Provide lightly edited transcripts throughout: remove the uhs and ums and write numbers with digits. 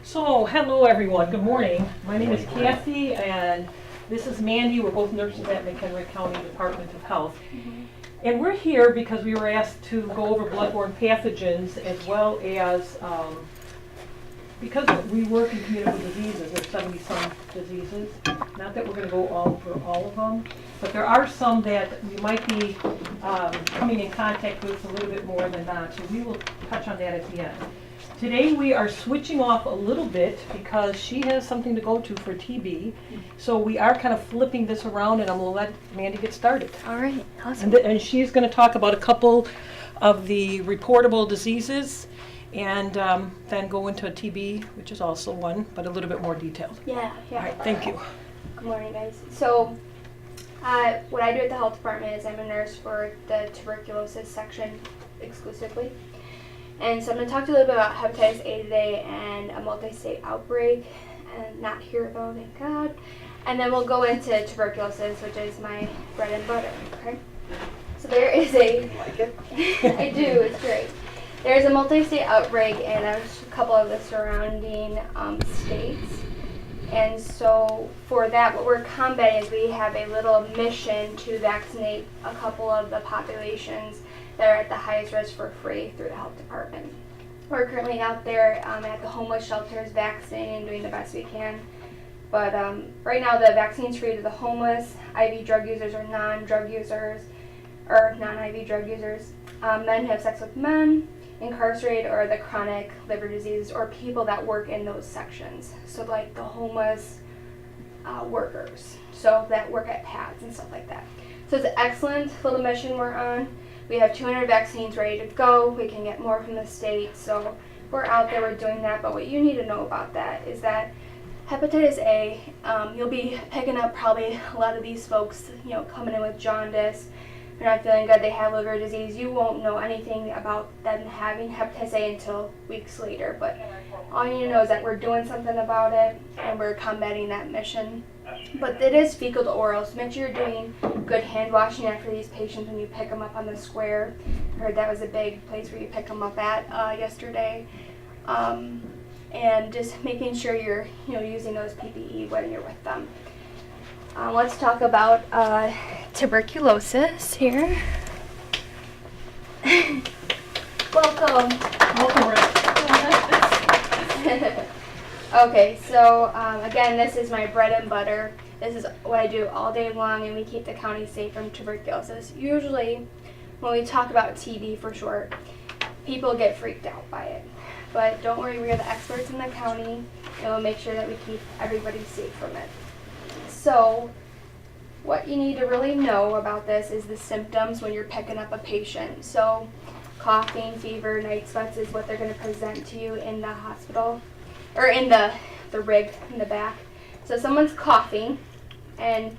So, hello everyone, good morning. My name is Kathy and this is Mandy. We're both nurses at McHenry County Department of Health. And we're here because we were asked to go over bloodborne pathogens as well as, because we work in communicable diseases, there's 70-some diseases. Not that we're going to go over all of them, but there are some that we might be coming in contact with a little bit more than not. So we will touch on that at the end. Today we are switching off a little bit because she has something to go to for TB. So we are kind of flipping this around and I'm going to let Mandy get started. All right, awesome. And she's going to talk about a couple of the reportable diseases and then go into TB, which is also one, but a little bit more detailed. Yeah. All right, thank you. Good morning, guys. So what I do at the health department is I'm a nurse for the tuberculosis section exclusively. And so I'm going to talk to you a little bit about hepatitis A today and a multi-state outbreak, and not here though, thank God. And then we'll go into tuberculosis, which is my bread and butter, okay? So there is a... Like it? I do, it's great. There's a multi-state outbreak in a couple of the surrounding states. And so for that, what we're combating is we have a little mission to vaccinate a couple of the populations that are at the highest risk for free through the health department. We're currently out there at the homeless shelters vaccinating and doing the best we can. But right now the vaccine's free to the homeless, IV drug users or non-drug users, or non-IV drug users, men who have sex with men, incarcerated or the chronic liver diseases, or people that work in those sections. So like the homeless workers, so that work at pads and stuff like that. So it's an excellent little mission we're on. We have 200 vaccines ready to go. We can get more from the state, so we're out there, we're doing that. But what you need to know about that is that hepatitis A, you'll be picking up probably a lot of these folks, coming in with jaundice. They're not feeling good, they have liver disease. You won't know anything about them having hepatitis A until weeks later. But all you need to know is that we're doing something about it and we're combating that mission. But it is fecal to oral, so make sure you're doing good hand washing after these patients when you pick them up on the square. I heard that was a big place where you pick them up at yesterday. And just making sure you're using those PPE when you're with them. Let's talk about tuberculosis here. Welcome. Welcome, Rick. Okay, so again, this is my bread and butter. This is what I do all day long, and we keep the county safe from tuberculosis. Usually, when we talk about TB for short, people get freaked out by it. But don't worry, we are the experts in the county, and we'll make sure that we keep everybody safe from it. So, what you need to really know about this is the symptoms when you're picking up a patient. So, coughing, fever, night sweats is what they're going to present to you in the hospital, or in the rig in the back. So someone's coughing and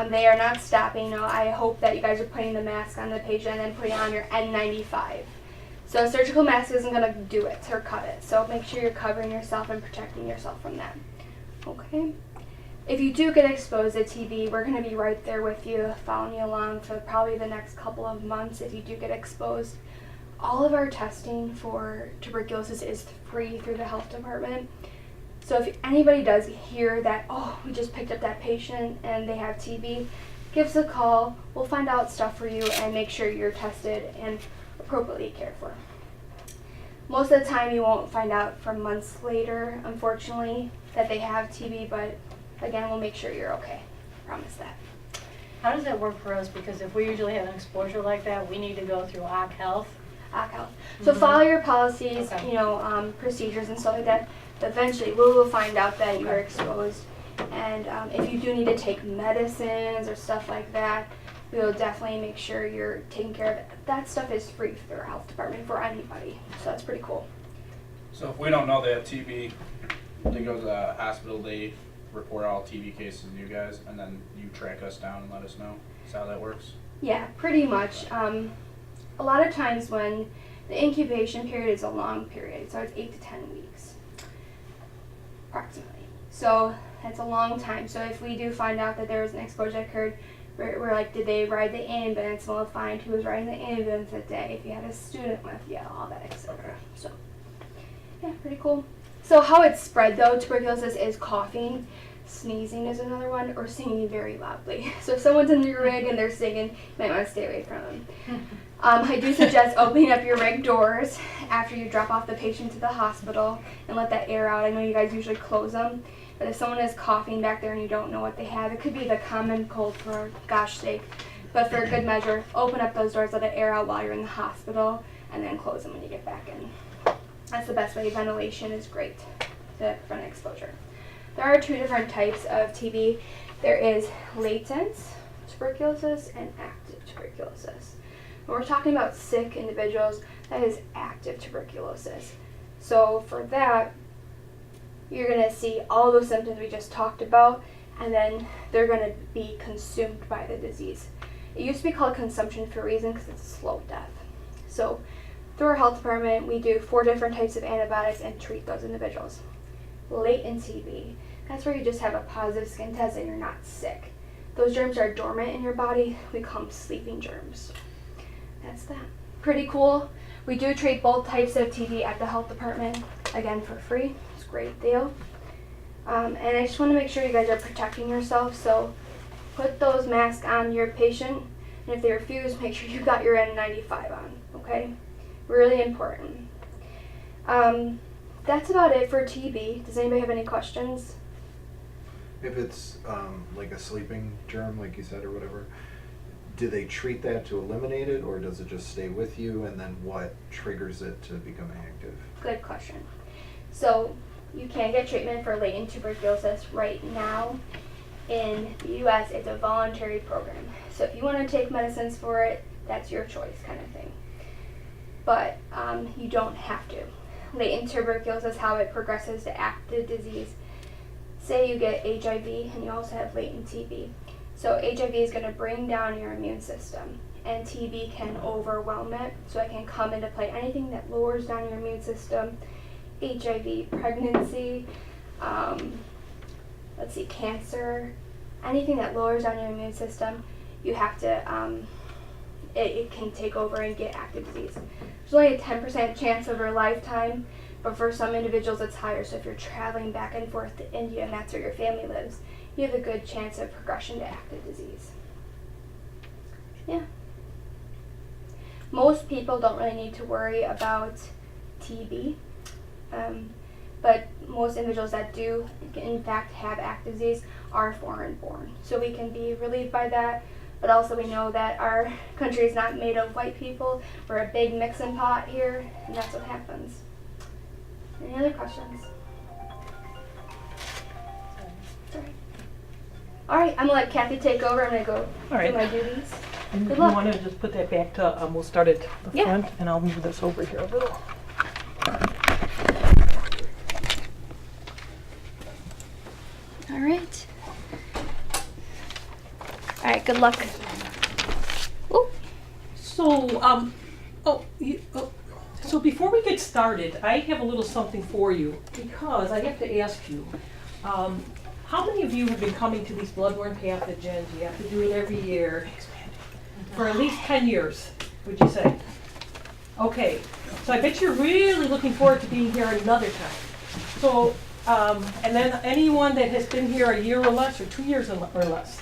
they are not stopping. I hope that you guys are putting the mask on the patient and then putting on your N95. So a surgical mask isn't going to do it or cut it. So make sure you're covering yourself and protecting yourself from that. Okay? If you do get exposed to TB, we're going to be right there with you, following you along for probably the next couple of months if you do get exposed. All of our testing for tuberculosis is free through the health department. So if anybody does hear that, oh, we just picked up that patient and they have TB, give us a call. We'll find out stuff for you and make sure you're tested and appropriately cared for. Most of the time you won't find out for months later, unfortunately, that they have TB, but again, we'll make sure you're okay. Promise that. How does that work for us? Because if we usually have an exposure like that, we need to go through OC Health. OC Health. So follow your policies, Okay. Procedures and stuff like that. Eventually, we will find out that you're exposed. And if you do need to take medicines or stuff like that, we will definitely make sure you're taken care of it. That stuff is free through our health department for anybody. So that's pretty cool. So if we don't know they have TB, they go to the hospital, they report all TB cases to you guys, and then you track us down and let us know. Is that how that works? Yeah, pretty much. A lot of times when the incubation period is a long period, so it's 8 to 10 weeks, approximately. So that's a long time. So if we do find out that there was an exposure that occurred, we're like, did they ride the ambulance? We'll find who was riding the ambulance that day, if you had a student with you, all that, etc. So, yeah, pretty cool. So how it's spread though, tuberculosis is coughing, sneezing is another one, or singing very loudly. So if someone's in your rig and they're singing, you might want to stay away from them. I do suggest opening up your rig doors after you drop off the patient to the hospital and let that air out. I know you guys usually close them, but if someone is coughing back there and you don't know what they have, it could be the common cold for gosh sake. But for good measure, open up those doors, let it air out while you're in the hospital, and then close them when you get back in. That's the best way. Ventilation is great to prevent exposure. There are 2 different types of TB. There is latent tuberculosis and active tuberculosis. When we're talking about sick individuals, that is active tuberculosis. So for that, you're going to see all those symptoms we just talked about, and then they're going to be consumed by the disease. It used to be called consumption for a reason because it's a slow death. So through our health department, we do 4 different types of antibiotics and treat those individuals. Latent TB, that's where you just have a positive skin test and you're not sick. Those germs are dormant in your body. We call them sleeping germs. That's that. Pretty cool. We do treat both types of TB at the health department, again for free. It's a great deal. And I just want to make sure you guys are protecting yourself, so put those masks on your patient, and if they refuse, make sure you got your N95 on, okay? Really important. That's about it for TB. Does anybody have any questions? If it's like a sleeping germ, like you said, or whatever, do they treat that to eliminate it, or does it just stay with you, and then what triggers it to become active? Good question. So you can get treatment for latent tuberculosis right now. In the U.S., it's a voluntary program. So if you want to take medicines for it, that's your choice kind of thing. But you don't have to. Latent tuberculosis, how it progresses to active disease. Say you get HIV and you also have latent TB. So HIV is going to bring down your immune system, and TB can overwhelm it. So it can come into play. Anything that lowers down your immune system, HIV, pregnancy, cancer, anything that lowers down your immune system, you have to, it can take over and get active disease. There's only a 10% chance over a lifetime, but for some individuals it's higher. So if you're traveling back and forth to India and that's where your family lives, you have a good chance of progression to active disease. Yeah. Most people don't really need to worry about TB, but most individuals that do in fact have active disease are foreign born. So we can be relieved by that, but also we know that our country is not made of white people. We're a big mixing pot here, and that's what happens. Any other questions? Sorry. All right, I'm gonna let Kathy take over. I'm gonna go All right. do my duties. And Good you luck. want to just put that back to, we'll start at the Yeah. front, and I'll move this over here a little. All right. All right, good luck. Ooh. So, so before we get started, I have a little something for you, because I have to ask you, how many of you have been coming to these bloodborne pathogens? You have to do it every year for at least 10 years, would you say? Okay, so I bet you're really looking forward to being here another time. So, and then anyone that has been here a year or less, or 2 years or less.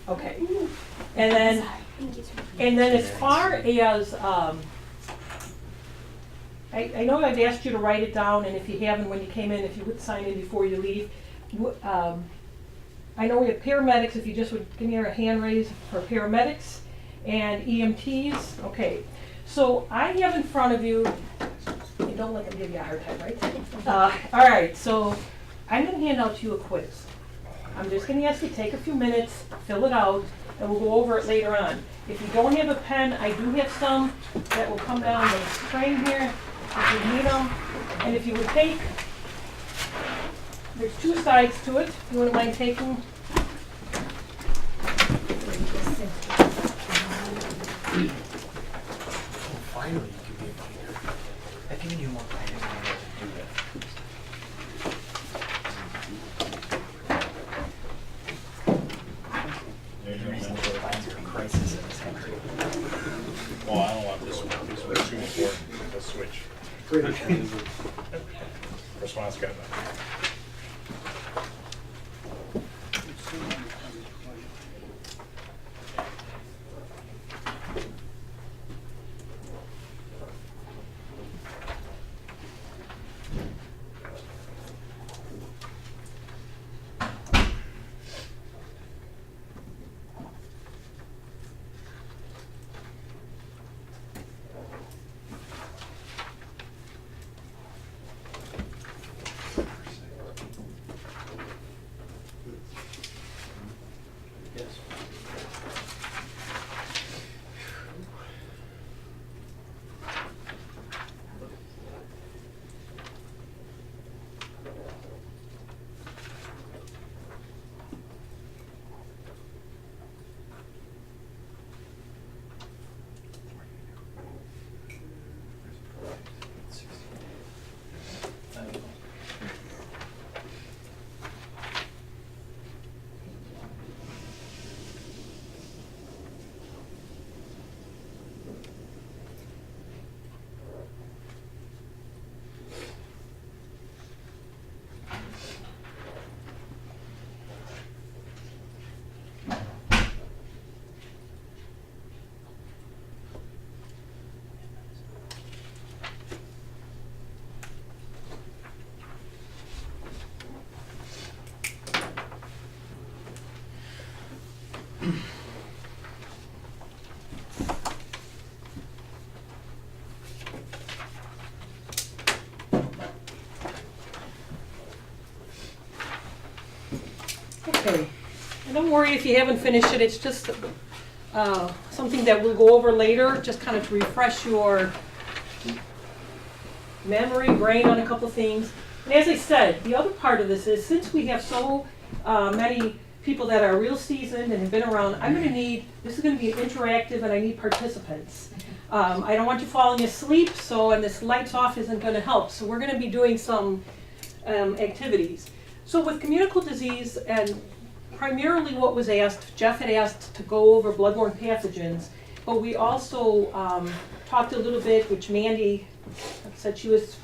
Okay, and then as far as, I know I've asked you to write it down, and if you haven't, when you came in, if you would sign in before you leave. I know we have paramedics, if you just would give me a hand raise for paramedics, and EMTs. Okay, so I have in front of you, and don't let them give you a hard time, right? All right, so I'm going to hand out to you a quiz. I'm just going to ask you to take a few minutes, fill it out, and we'll go over it later on. If you don't have a pen, I do have some that will come down the screen here if you need them. And if you would take, there's 2 sides to it, if you wouldn't mind taking. Finally, you can be a cleaner. I've given you more time than I know to do that. There's a crisis in this country. Well, I don't want this one. These were too important. Let's switch. Responsible That's good. Yes. Okay, and don't worry if you haven't finished it, it's just something that we'll go over later, just kind of to refresh your memory, brain on a couple things. And as I said, the other part of this is, since we have so many people that are real seasoned and have been around, I'm gonna need, this is gonna be interactive and I need participants. I don't want you falling asleep, and this lights off isn't gonna help, so we're gonna be doing some activities. So with communicable disease, and primarily what was asked, Jeff had asked to go over bloodborne pathogens, but we also talked a little bit, which Mandy said she was,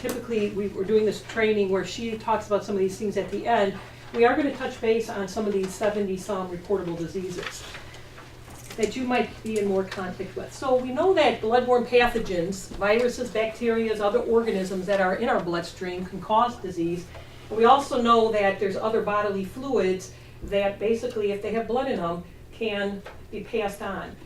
typically we were doing this training where she talks about some of these things at the end. We are gonna touch base on some of these 70-some reportable diseases that you might be in more contact with. So we know that bloodborne pathogens, viruses, bacteria, other organisms that are in our bloodstream can cause disease. We also know that there's other bodily fluids that basically, if they have blood in them, can be passed on.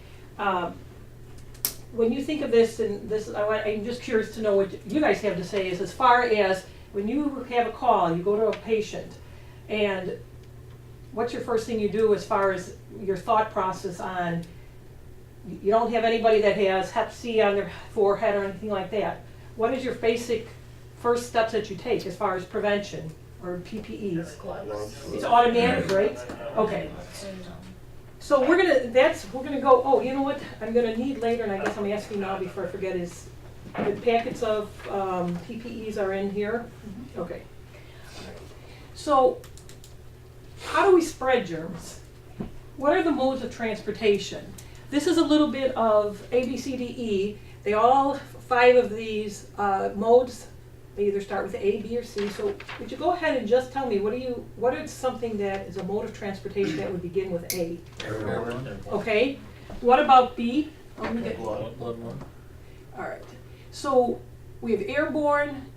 When you think of this, and this, I'm just curious to know what you guys have to say, is as far as when you have a call, you go to a patient, and what's your first thing you do as far as your thought process on, you don't have anybody that has Hep C on their forehead or anything like that. What is your basic first steps that you take as far as prevention or PPEs? It's automatic, right? Okay. So we're gonna go, oh, you know what, I'm gonna need later, and I guess I'm asking now before I forget, is the packets of PPEs are in here? Okay. So how do we spread germs? What are the modes of transportation? This is a little bit of A, B, C, D, E. They all, 5 of these modes, they either start with A, B, or C. So would you go ahead and just tell me, what is something that is a mode of transportation that would begin with A? Airborne. Okay. What about B? Bloodborne. All right. So we have airborne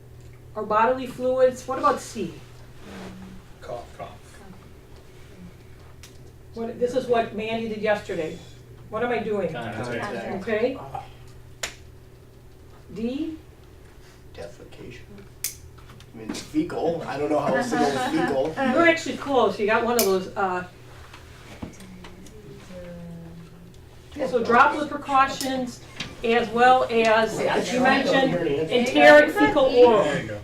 or bodily fluids. What about C? Cough. This is what Mandy did yesterday. What am I doing? Contact. Okay. D? Defecation. I mean, fecal. I don't know how else to go with fecal. You're actually close. You got one of those. So droplet precautions, as well as you mentioned, enteric fecal oral. There you go.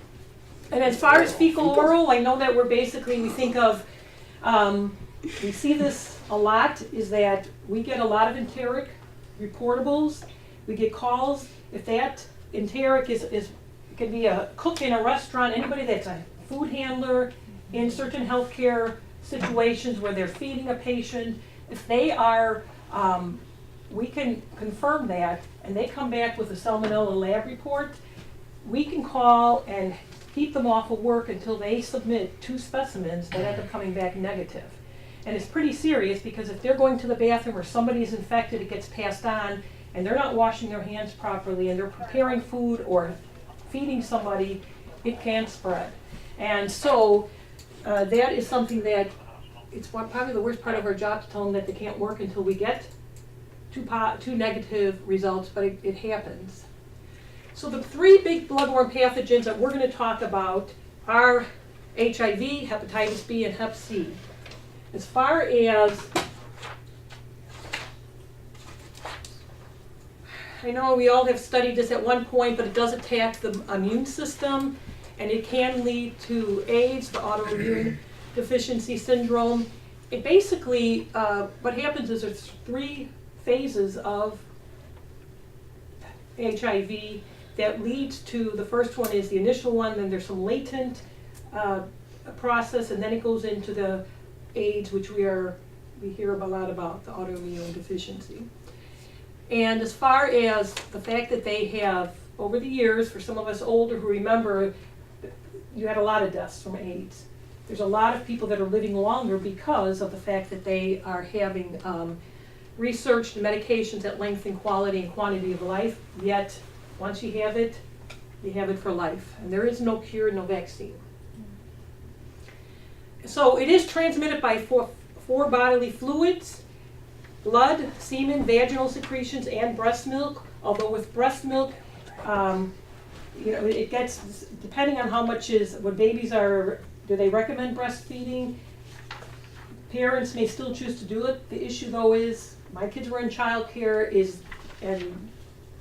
And as far as fecal oral, I know that we think of, we see this a lot, is that we get a lot of enteric reportables. We get calls. If that enteric is could be a cook in a restaurant, anybody that's a food handler in certain healthcare situations where they're feeding a patient, if they are, we can confirm that, and they come back with a salmonella lab report, we can call and keep them off of work until they submit 2 specimens that end up coming back negative. And it's pretty serious because if they're going to the bathroom or somebody's infected, it gets passed on, and they're not washing their hands properly, and they're preparing food or feeding somebody, it can spread. And so that is something that it's probably the worst part of our job to tell them that they can't work until we get 2 negative results, but it happens. So the 3 big bloodborne pathogens that we're going to talk about are HIV, hepatitis B, and hep C. As far as, I know we all have studied this at one point, but it does attack the immune system, and it can lead to AIDS, the autoimmune deficiency syndrome. It basically, what happens is there's 3 phases of HIV that leads to, the first one is the initial one, then there's some latent process, and then it goes into the AIDS, which we hear a lot about, the autoimmune deficiency. And as far as the fact that they have, over the years, for some of us older who remember, you had a lot of deaths from AIDS. There's a lot of people that are living longer because of the fact that they are having researched medications that lengthen quality and quantity of life, yet once you have it for life. And there is no cure, no vaccine. So it is transmitted by 4 bodily fluids: blood, semen, vaginal secretions, and breast milk. Although with breast milk, it gets, depending on how much what babies are, do they recommend breastfeeding? Parents may still choose to do it. The issue though is, my kids were in childcare, and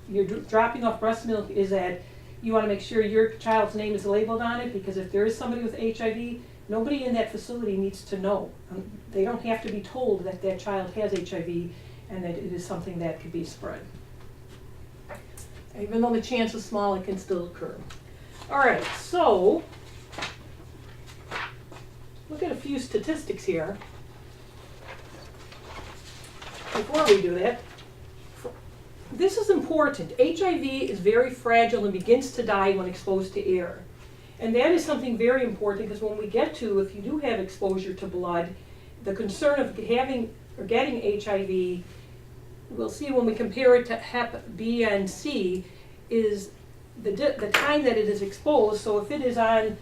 you're dropping off breast milk, is that you want to make sure your child's name is labeled on it, because if there is somebody with HIV, nobody in that facility needs to know. They don't have to be told that that child has HIV and that it is something that could be spread. Even though the chance is small, it can still occur. All right, so look at a few statistics here. Before we do that, this is important. HIV is very fragile and begins to die when exposed to air. And that is something very important, because when we get to, if you do have exposure to blood, the concern of having or getting HIV, we'll see when we compare it to hep B and C, is the time that it is exposed. So if it is on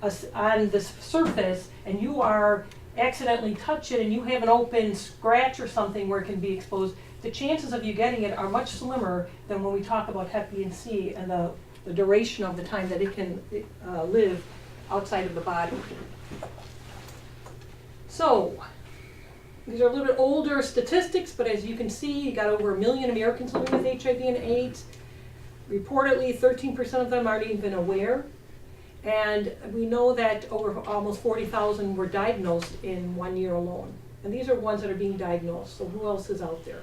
the surface and you are accidentally touch it and you have an open scratch or something where it can be exposed, the chances of you getting it are much slimmer than when we talk about hep B and C and the duration of the time that it can live outside of the body. So, these are a little bit older statistics, but as you can see, you got over 1 million Americans living with HIV and AIDS. Reportedly, 13% of them aren't even aware. And we know that over almost 40,000 were diagnosed in 1 year alone. And these are ones that are being diagnosed, so who else is out there?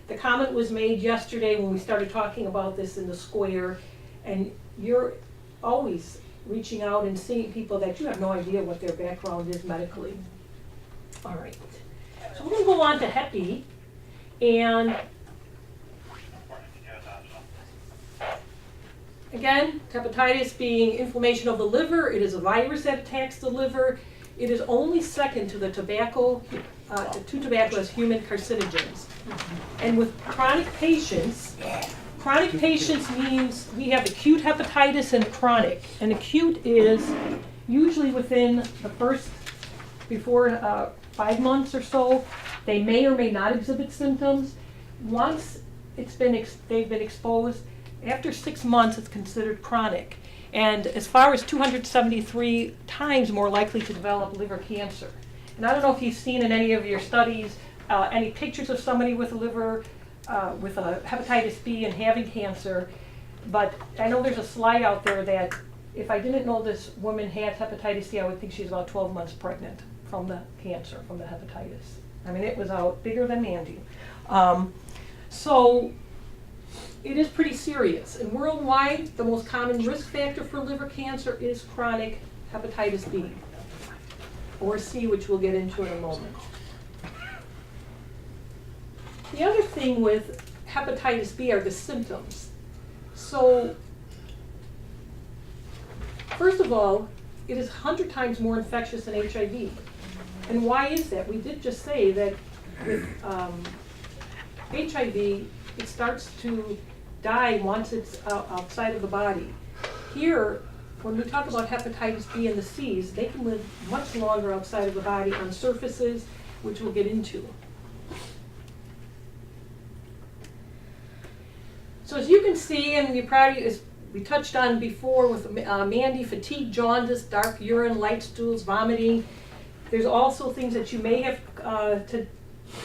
The comment was made yesterday when we started talking about this in the square, and you're always reaching out and seeing people that you have no idea what their background is medically. All right, so we're going to go on to Hep B, and again, hepatitis being inflammation of the liver. It is a virus that attacks the liver. It is only second to the tobacco, to tobacco as human carcinogens. And with chronic patients means we have acute hepatitis and chronic. And acute is usually within the first, before 5 months or so. They may or may not exhibit symptoms. Once they've been exposed, after 6 months it's considered chronic. And as far as 273 times more likely to develop liver cancer. And I don't know if you've seen in any of your studies any pictures of somebody with a liver, with a hepatitis B and having cancer, but I know there's a slide out there that if I didn't know this woman had hepatitis C, I would think she's about 12 months pregnant from the cancer, from the hepatitis. I mean, it was out bigger than Mandy. So it is pretty serious. And worldwide, the most common risk factor for liver cancer is chronic hepatitis B, or C, which we'll get into in a moment. The other thing with hepatitis B are the symptoms. So first of all, it is 100 times more infectious than HIV. And why is that? We did just say that with HIV, it starts to die once it's outside of the body. Here, when we talk about hepatitis B and the C's, they can live much longer outside of the body on surfaces, which we'll get into. So as you can see, and you probably, as we touched on before with Mandy, fatigue, jaundice, dark urine, light stools, vomiting. There's also things that you may have to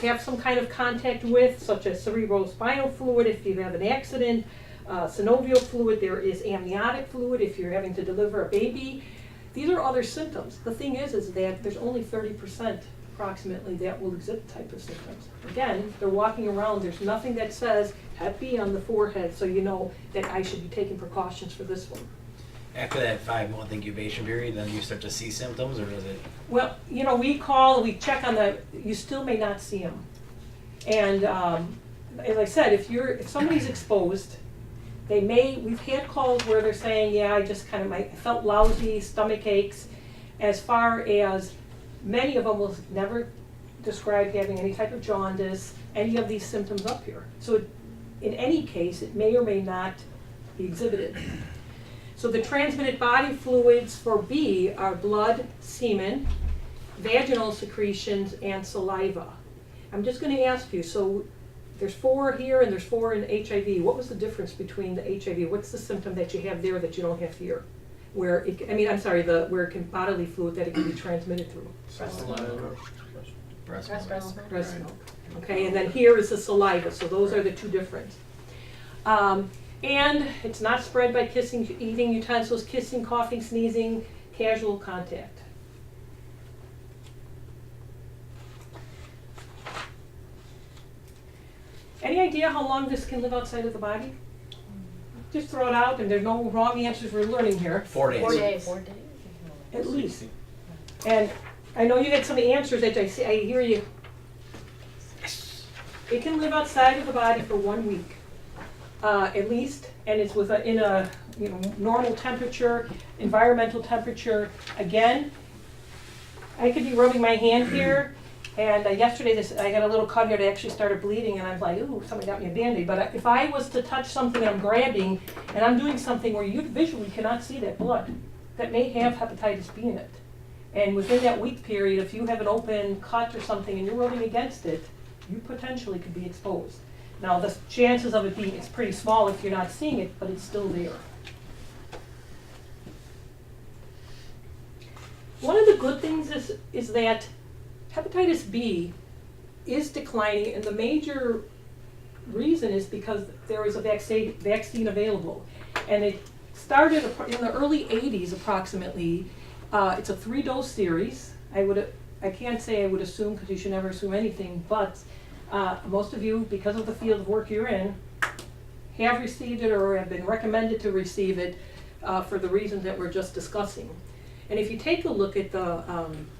have some kind of contact with, such as cerebrospinal fluid if you have an accident, synovial fluid, there is amniotic fluid if you're having to deliver a baby. These are other symptoms. The thing is that there's only 30% approximately that will exhibit type of symptoms. Again, they're walking around, there's nothing that says Hep B on the forehead, so you know that I should be taking precautions for this one. After that 5-month incubation period, then you start to see symptoms, or does it? Well, you know, we check on you still may not see them. And as I said, if somebody's exposed, we've had calls where they're saying, yeah, I just kind of, I felt lousy, stomach aches. As far as many of them will never describe having any type of jaundice, any of these symptoms up here. So in any case, it may or may not be exhibited. So the transmitted body fluids for B are blood, semen, vaginal secretions, and saliva. I'm just going to ask you, so there's 4 here and there's 4 in HIV. What was the difference between the HIV? What's the symptom that you have there that you don't have here? Where it can bodily fluid that it can be transmitted through. Breast milk. Breast milk. Okay, and then here is the saliva. So those are the two different. And it's not spread by kissing, eating utensils, kissing, coughing, sneezing, casual contact. Any idea how long this can live outside of the body? Just throw it out, and there's no wrong answers we're learning here. 4 days. 4 days. At least. And I know you had some answers that I hear you. It can live outside of the body for 1 week, at least, and it's in a normal temperature, environmental temperature. Again, I could be rubbing my hand here, and yesterday I got a little cut here that actually started bleeding, and I was like, ooh, somebody got me a Band-Aid. But if I was to touch something I'm grabbing, and I'm doing something where you visually cannot see that blood, that may have hepatitis B in it. And within that week period, if you have an open cut or something and you're rubbing against it, you potentially could be exposed. Now, the chances of it being, it's pretty small if you're not seeing it, but it's still there. One of the good things is that hepatitis B is declining, and the major reason is because there is a vaccine available. And it started in the early 80s approximately. It's a 3-dose series. I can't say I would assume, because you should never assume anything, but most of you, because of the field of work you're in, have received it or have been recommended to receive it for the reasons that we're just discussing. And if you take a look at the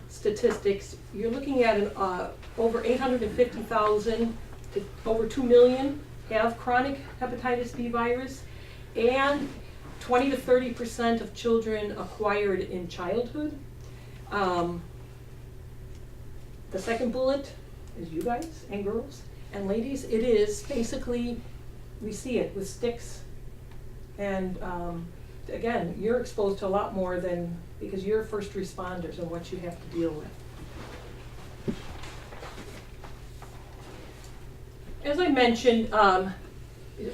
statistics, you're looking at over 850,000 to over 2 million have chronic hepatitis B virus, and 20 to 30% of children acquired in childhood. The second bullet is you guys and girls and ladies. It is basically, we see it with sticks. And again, you're exposed to a lot more than, because you're first responders and what you have to deal with. As I mentioned,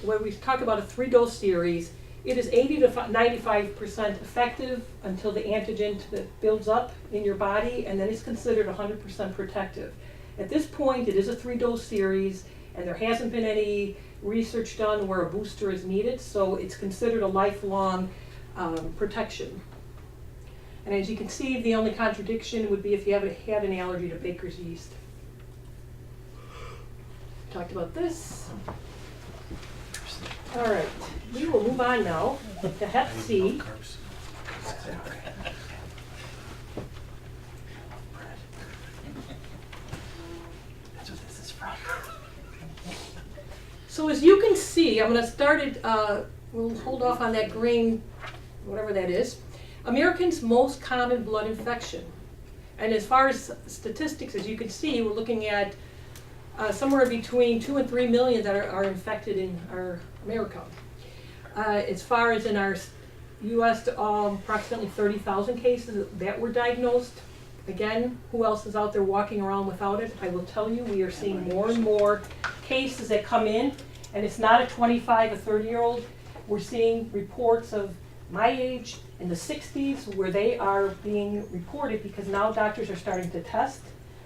when we talk about a 3-dose series, it is 80 to 95% effective until the antigen that builds up in your body, and then it's considered 100% protective. At this point, it is a 3-dose series, and there hasn't been any research done where a booster is needed, so it's considered a lifelong protection. And as you can see, the only contradiction would be if you haven't had an allergy to baker's yeast. Talked about this. All right, we will move on now to Hep C. That's what this is from. So as you can see, I'm going to start it, we'll hold off on that green, whatever that is. Americans' most common blood infection. And as far as statistics, as you can see, we're looking at somewhere between 2 and 3 million that are infected in our America. As far as in our U.S., approximately 30,000 cases that were diagnosed. Again, who else is out there walking around without it? I will tell you, we are seeing more and more cases that come in, and it's not a 25 or 30-year-old. We're seeing reports of my age in the 60s where they are being reported because now doctors are starting to test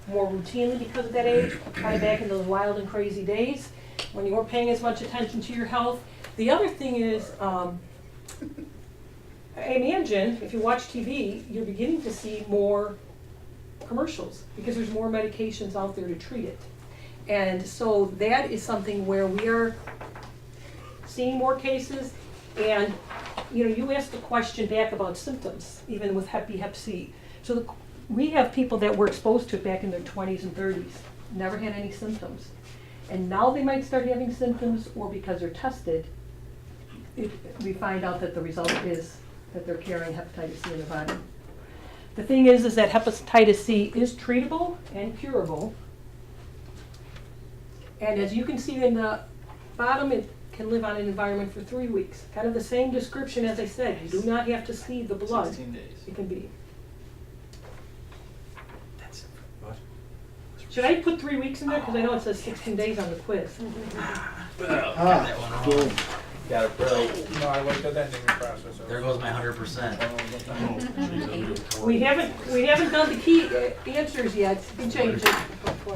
more routinely because of that age, kind of back in those wild and crazy days when you weren't paying as much attention to your health. The other thing is, I imagine if you watch TV, you're beginning to see more commercials because there's more medications out there to treat it. And so that is something where we are seeing more cases. And you asked the question back about symptoms, even with Hep B, Hep C. So we have people that were exposed to it back in their 20s and 30s, never had any symptoms. And now they might start having symptoms, or because they're tested, we find out that the result is that they're carrying hepatitis C in their body. The thing is that hepatitis C is treatable and curable. And as you can see in the bottom, it can live on an environment for 3 weeks. Kind of the same description as I said. You do not have to see the blood. 16 days. It can be. That's what? Should I put 3 weeks in there? Because I know it says 16 days on the quiz. Boom. Got it right. No, I looked at that ending process. There goes my 100%. We haven't done the key answers yet. You can change it.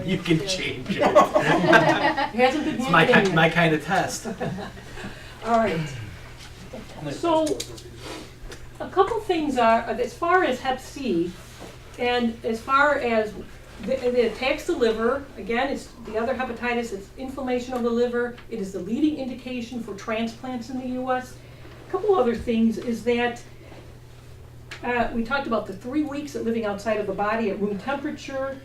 You can change it. It hasn't been It's handed in yet. my kind of test. All right. So, a couple things are, as far as Hep C, and as far as it attacks the liver, again, it's the other hepatitis, it's inflammation of the liver. It is the leading indication for transplants in the U.S. A couple other things is that we talked about the 3 weeks of living outside of the body at room temperature,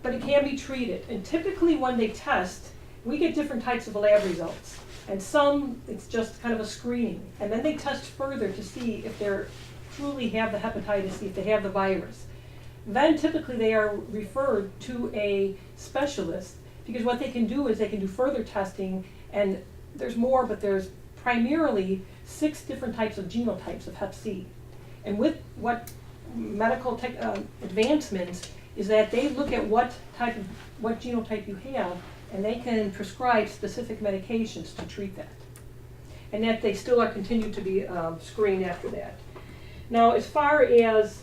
but it can be treated. And typically when they test, we get different types of lab results. And some, it's just kind of a screening. And then they test further to see if they truly have the hepatitis C, if they have the virus. Then typically they are referred to a specialist, because what they can do is they can do further testing, and there's more, but there's primarily 6 different types of genotypes of Hep C. And with what medical advancements is that they look at what genotype you have, and they can prescribe specific medications to treat that. And that they still are continued to be screened after that. Now, as far as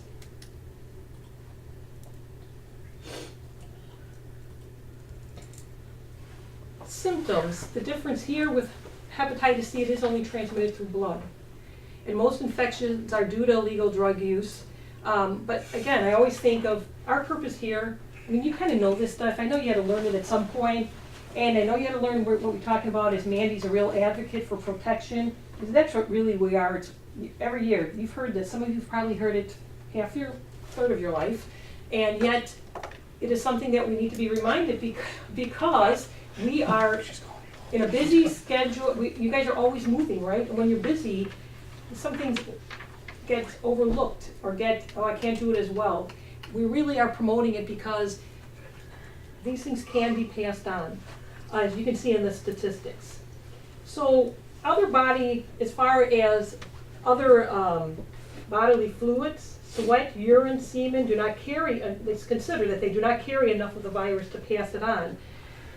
symptoms, the difference here with hepatitis C, it is only transmitted through blood. And most infections are due to illegal drug use. But again, I always think of our purpose here. I mean, you kind of know this stuff. I know you had to learn it at some point. And I know you had to learn what we're talking about is Mandy's a real advocate for protection. Because that's what really we are. It's every year. You've heard this. Some of you have probably heard it third of your life. And yet, it is something that we need to be reminded because we are in a busy schedule. You guys are always moving, right? And when you're busy, some things get overlooked or I can't do it as well. We really are promoting it because these things can be passed on, as you can see in the statistics. So other body, as far as other bodily fluids, sweat, urine, semen do not carry, it's considered that they do not carry enough of the virus to pass it on.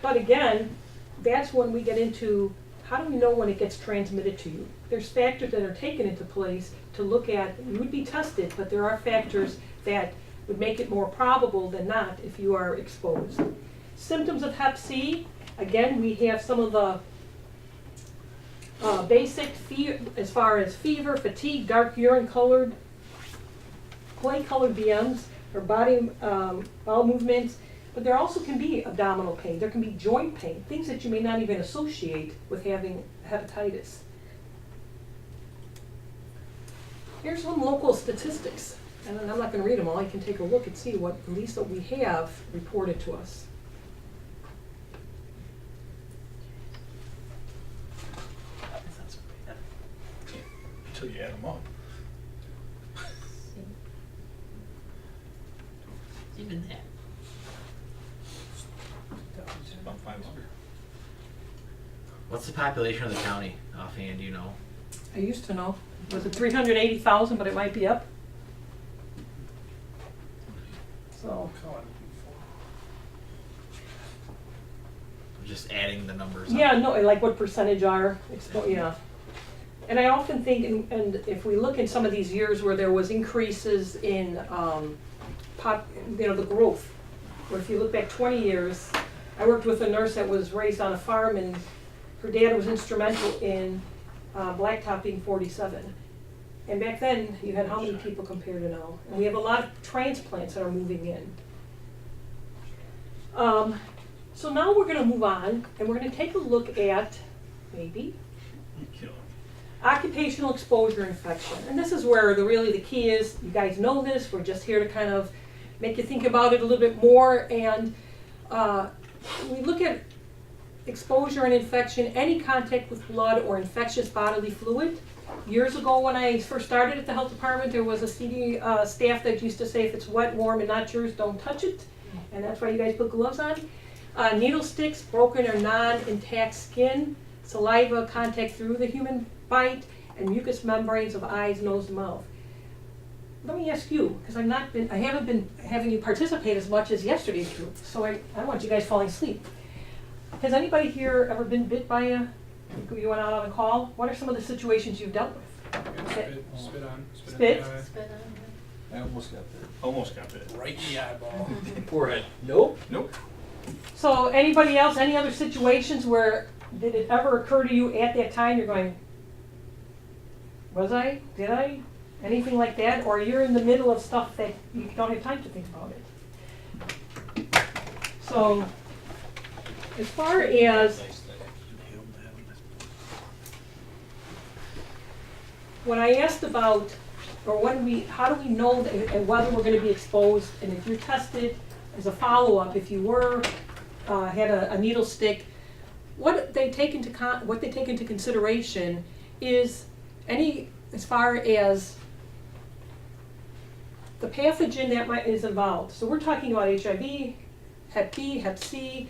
But again, that's when we get into how do we know when it gets transmitted to you? There's factors that are taken into place to look at. You would be tested, but there are factors that would make it more probable than not if you are exposed. Symptoms of Hep C, again, we have some of the basic, as far as fever, fatigue, dark urine colored, clay colored BMs, or body bowel movements. But there also can be abdominal pain. There can be joint pain, things that you may not even associate with having hepatitis. Here's some local statistics. And I'm not going to read them all. You can take a look and see what at least that we have reported to us. That's not so bad. Until you add them up. Even that. About 500. What's the population of the county offhand, do you know? I used to know. Was it 380,000, but it might be up? So, I'm just adding the numbers up. yeah, no, like what percentage are, yeah. And I often think, and if we look in some of these years where there was increases in, the growth, or if you look back 20 years, I worked with a nurse that was raised on a farm, and her dad was instrumental in Blacktop being 47. And back then, you had how many people compared to now? And we have a lot of transplants that are moving in. So now we're gonna move on, and we're gonna take a look at, maybe, You kill him. occupational exposure infection. And this is where really the key is. You guys know this, we're just here to kind of make you think about it a little bit more. And we look at exposure and infection, any contact with blood or infectious bodily fluid. Years ago when I first started at the health department, there was a CD staff that used to say if it's wet, warm, and not yours, don't touch it. And that's why you guys put gloves on. Needle sticks, broken or non-intact skin, saliva contact through the human bite, and mucous membranes of eyes, nose, and mouth. Let me ask you, because I haven't been having you participate as much as yesterday's group, so I don't want you guys falling asleep. Has anybody here ever been bit by you went out on a call? What are some of the situations you've dealt with? Spit on. Spit? in the eye. Spit on. I almost got bit. Almost got bit. Right in the eyeball. Forehead. Nope. Nope. So anybody else, any other situations where did it ever occur to you at that time, you're going, was I, did I, anything like that? Or you're in the middle of stuff that you don't have time to think about it. So as far as when I asked about, or how do we know that, and whether we're going to be exposed, and if you're tested as a follow-up, if you were had a needle stick, what they take into consideration is as far as the pathogen that is involved. So we're talking about HIV, Hep B, Hep C.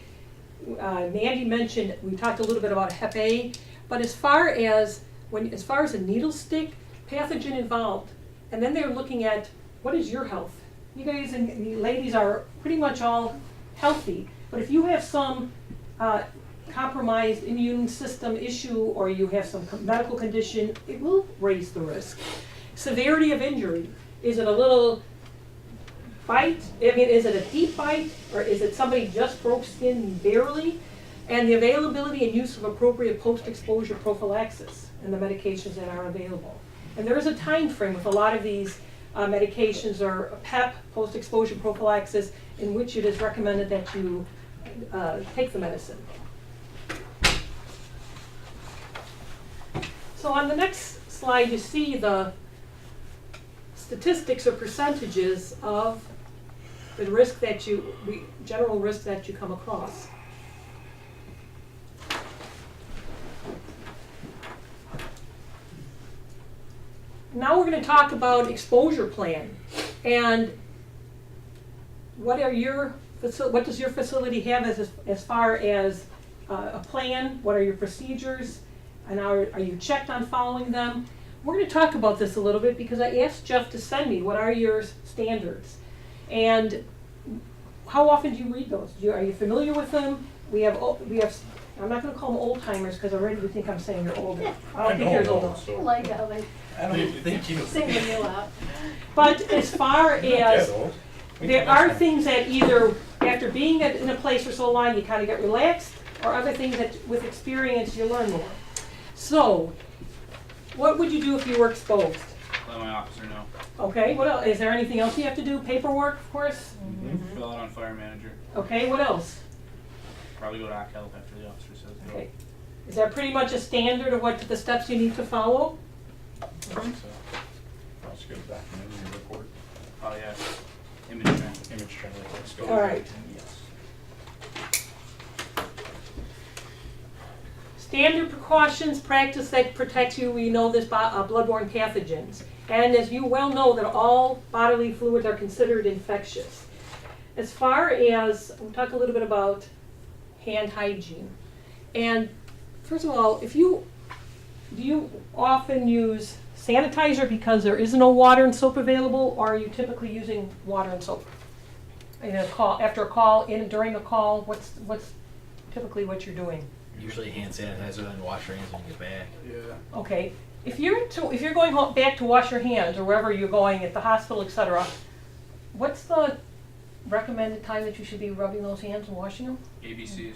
Mandy mentioned, we talked a little bit about Hep A, but as far as a needle stick, pathogen involved, and then they're looking at what is your health. You guys and you ladies are pretty much all healthy, but if you have some compromised immune system issue or you have some medical condition, it will raise the risk. Severity of injury. Is it a little bite? I mean, is it a deep bite, or is it somebody just broke skin barely? And the availability and use of appropriate post-exposure prophylaxis and the medications that are available. And there is a time frame with a lot of these medications, or PEP, post-exposure prophylaxis, in which it is recommended that you take the medicine. So on the next slide, you see the statistics or percentages of the risk that general risk that you come across. Now we're going to talk about exposure plan, and what does your facility have as far as a plan? What are your procedures, and are you checked on following them? We're going to talk about this a little bit because I asked Jeff to send me what are your standards, and how often do you read those? Are you familiar with them? We have. I'm not going to call them old timers because already you think I'm saying you're older. I don't think you're older. I like how they I don't think you. single you out. But as far as there are things that either after being in a place for so long you kind of get relaxed, or other things that with experience you learn more. So, what would you do if you were exposed? Let my officer know. Okay, what else? Is there anything else you have to do? Paperwork, of course. Fill out on fire manager. Okay, what else? Probably go to Act Health after the officer says go. Okay. Is that pretty much a standard of what the steps you need to follow? That's good document in your report. Oh yeah. Image trend. Image trend reports go. All right. Yes. Standard precautions, practice that protects you. We know this bloodborne pathogens. And as you well know that all bodily fluids are considered infectious. as far as, we'll talk a little bit about hand hygiene. And first of all, do you often use sanitizer because there is no water and soap available, or are you typically using water and soap? In a call, after a call, during a call, what's typically what you're doing? Usually hand sanitizer and wash your hands when you get back. Yeah. Okay, if you're going home, back to wash your hands or wherever you're going at the hospital, etc., what's the recommended time that you should be rubbing those hands and washing them? ABCs.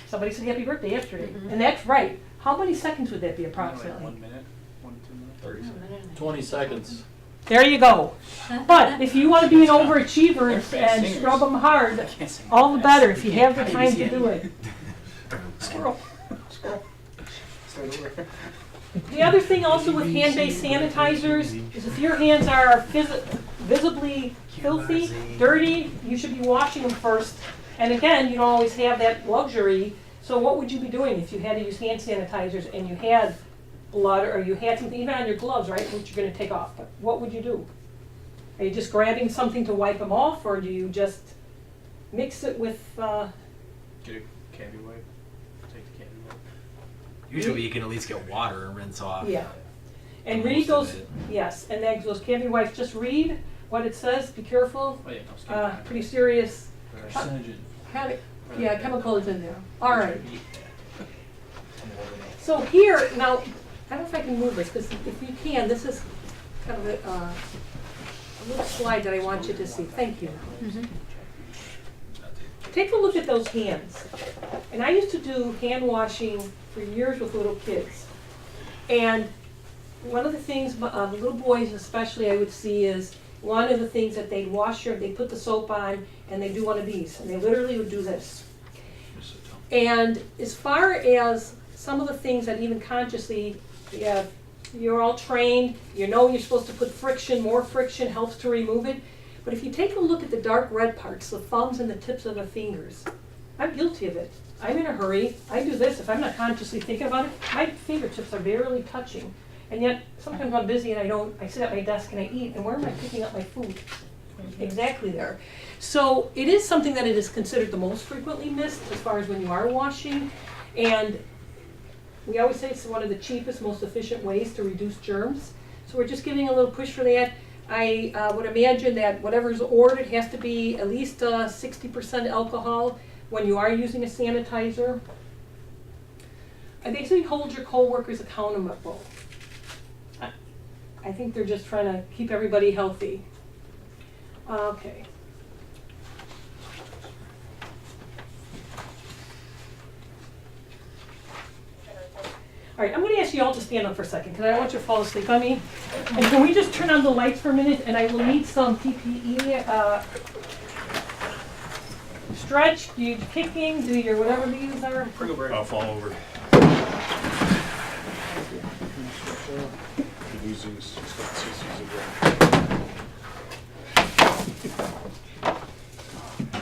Somebody said happy birthday yesterday, and that's right. How many seconds would that be Like approximately? 1 minute, 1 to 2 minutes. 30 seconds. minute. 20 seconds. There you go. But if you want to be an overachiever and scrub them hard, I can't sing all the that better fast. if you have the time to do it. Squirrel. Squirrel. Start over. The other thing also with hand-based sanitizers is if your hands are visibly filthy, dirty, you should be washing them first. And again, you don't always have that luxury. So what would you be doing if you had to use hand sanitizers and you had blood or you had something even on your gloves, right, which you're going to take off? But what would you do? Are you just grabbing something to wipe them off, or do you just mix it with? Get a candy wipe. Take the candy wipe. Usually you can at least get water and rinse off. Yeah. And most read of those. it. Yes, and then those candy wipes. Just read what it says. Be careful. Oh yeah, no, skin contact. Pretty serious. Carcinogen. Yeah, chemicals in there. All right. So here now, I don't know if I can move this because if you can, this is kind of a little slide that I want you to see. Thank you. Take a look at those hands. And I used to do hand washing for years with little kids. And one of the things, the little boys especially, I would see is one of the things that they'd they put the soap on and they do one of these. And they literally would do this. And as far as some of the things that even consciously, you're all trained, you know you're supposed to put friction, more friction helps to remove it. But if you take a look at the dark red parts, the thumbs and the tips of the fingers, I'm guilty of it. I'm in a hurry. I do this if I'm not consciously thinking about it. My fingertips are barely touching. And yet, sometimes I'm busy and I sit at my desk and I eat, and where am I picking up my food? Exactly there. So it is something that it is considered the most frequently missed as far as when you are washing. And we always say it's one of the cheapest, most efficient ways to reduce germs. So we're just giving a little push for that. I would imagine that whatever's ordered has to be at least 60% alcohol when you are using a sanitizer. I basically hold your coworkers accountable. I think they're just trying to keep everybody healthy. Okay. All right, I'm going to ask you all to stand up for a second because I don't want you to fall asleep on me. And can we just turn on the lights for a minute, and I will need some PPE. Stretch, do your kicking, do your whatever these are. Pringle break. I'll fall over. Losing CCs again.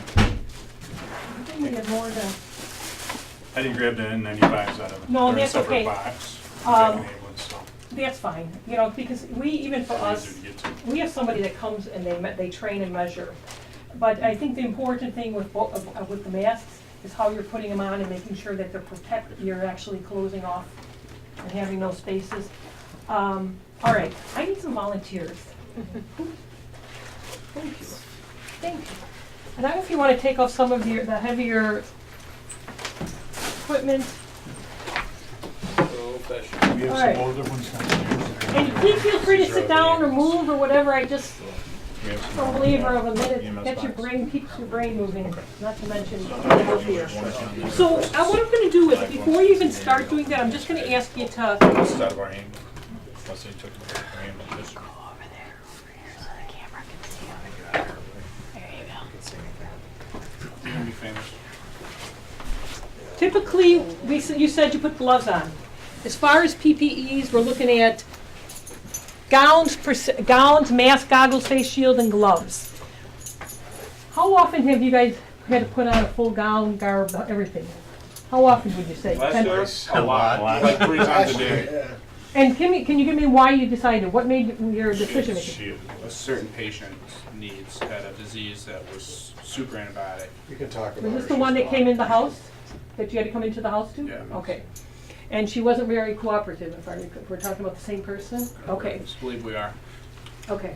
I think we have more than. I didn't grab the N95s out of it. No, They're in a that's separate okay. box. Um, So That's fine, you know, because even for easier us, to get to. we have somebody that comes and they train and measure. But I think the important thing with the masks is how you're putting them on and making sure that they're protected, you're actually closing off and having those spaces. All right, I need some volunteers. Thank you. Thank you. And I don't know if you want to take off some of the heavier equipment. We have All right. some older ones downstairs. And please feel free to sit down or move or whatever. I just We have some a older believer of a EMS minute, get your box. brain, keeps your brain moving, not to mention healthier. So what I'm gonna do is, before you even start doing that, I'm just gonna ask you to, This is out of our hand. Unless they took it from our hand. Just- You're gonna be famous. typically, you said you put gloves on. As far as PPEs, we're looking at gowns, mask, goggles, face shield, and gloves. How often have you guys had to put on a full gown, garb, everything? How often would you say? Last 10 year, a A lot. lot, like 3 times a day. Yeah. And can you give me why you decided, what made your decision? A certain patient had a disease that was super antibiotic. You can talk about Was this her, the she's one that fine. came in the house, that you had to come into the house to? Yeah. Okay. And she wasn't very cooperative, if we're talking about the same person? Okay, I believe we are. okay.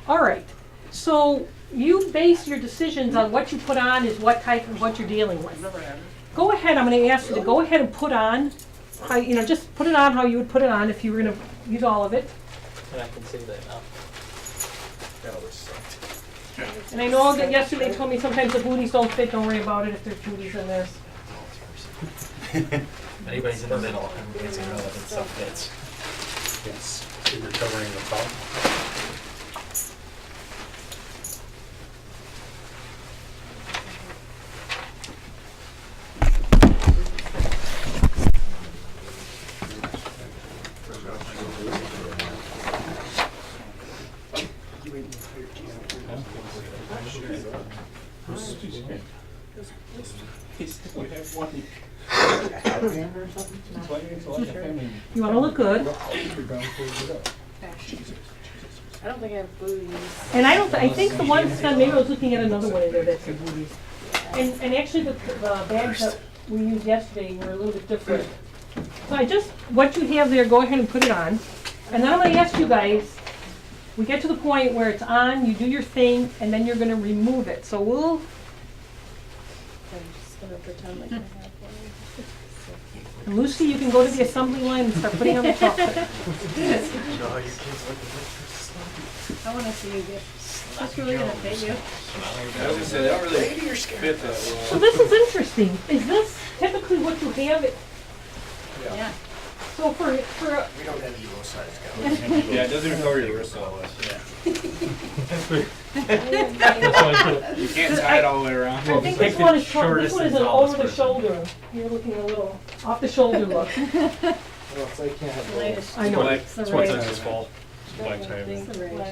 All right. So you base your decisions on what you put on is what type of what you're dealing with. Go ahead, I'm gonna ask you to go ahead and put on, how, just put it on how you would put it on if you were gonna use all of it. And I can see that now. That always sucked. And I know that yesterday they told me sometimes the booties don't fit, don't worry about it if there's booties in there. Anybody's in the middle, everybody's in the middle, it stuff fits. Yes. So you're covering the top. We have one. You wanna look good. I don't think I have booties. And I think the one son, maybe I was looking at another one in there that's got booties. And actually the bags that we used yesterday were a little bit different. So what you have there, go ahead and put it on. And then I'm gonna ask you guys, we get to the point where it's on, you do your thing, and then you're gonna remove it. So I'm just gonna pretend like I have one. and Lucy, you can go to the assembly line and start putting on the chocolate. I wanna see you get, that's really gonna pay you. I was gonna say, they don't really fit that So well. this is interesting. Is this typically what you have? Yeah. So for We don't have Evo size guys. Yeah, it doesn't even cover your wrist all the way. You can't tie it all the way around. I think this one is an over the shoulder. You're looking a little off the shoulder look. Well, it's like you can't have both. Latest. I know. Like, It's the That's why it's rage. his fault. Black tie. It's the rage. yeah,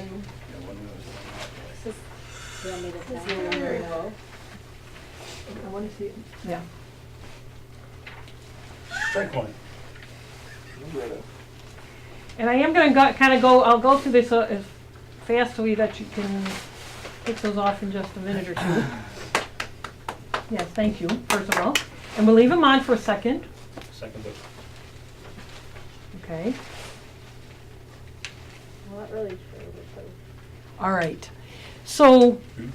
one of those. You want me to This tell you is very very low? I want to see it. Yeah. Strike one. And I am going to I'll go through this as fast so that you can take those off in just a minute or two. Yes, thank you, first of all. And we'll leave them on for a second. Second book. Okay. Well, not really true, but. All right. So Booties.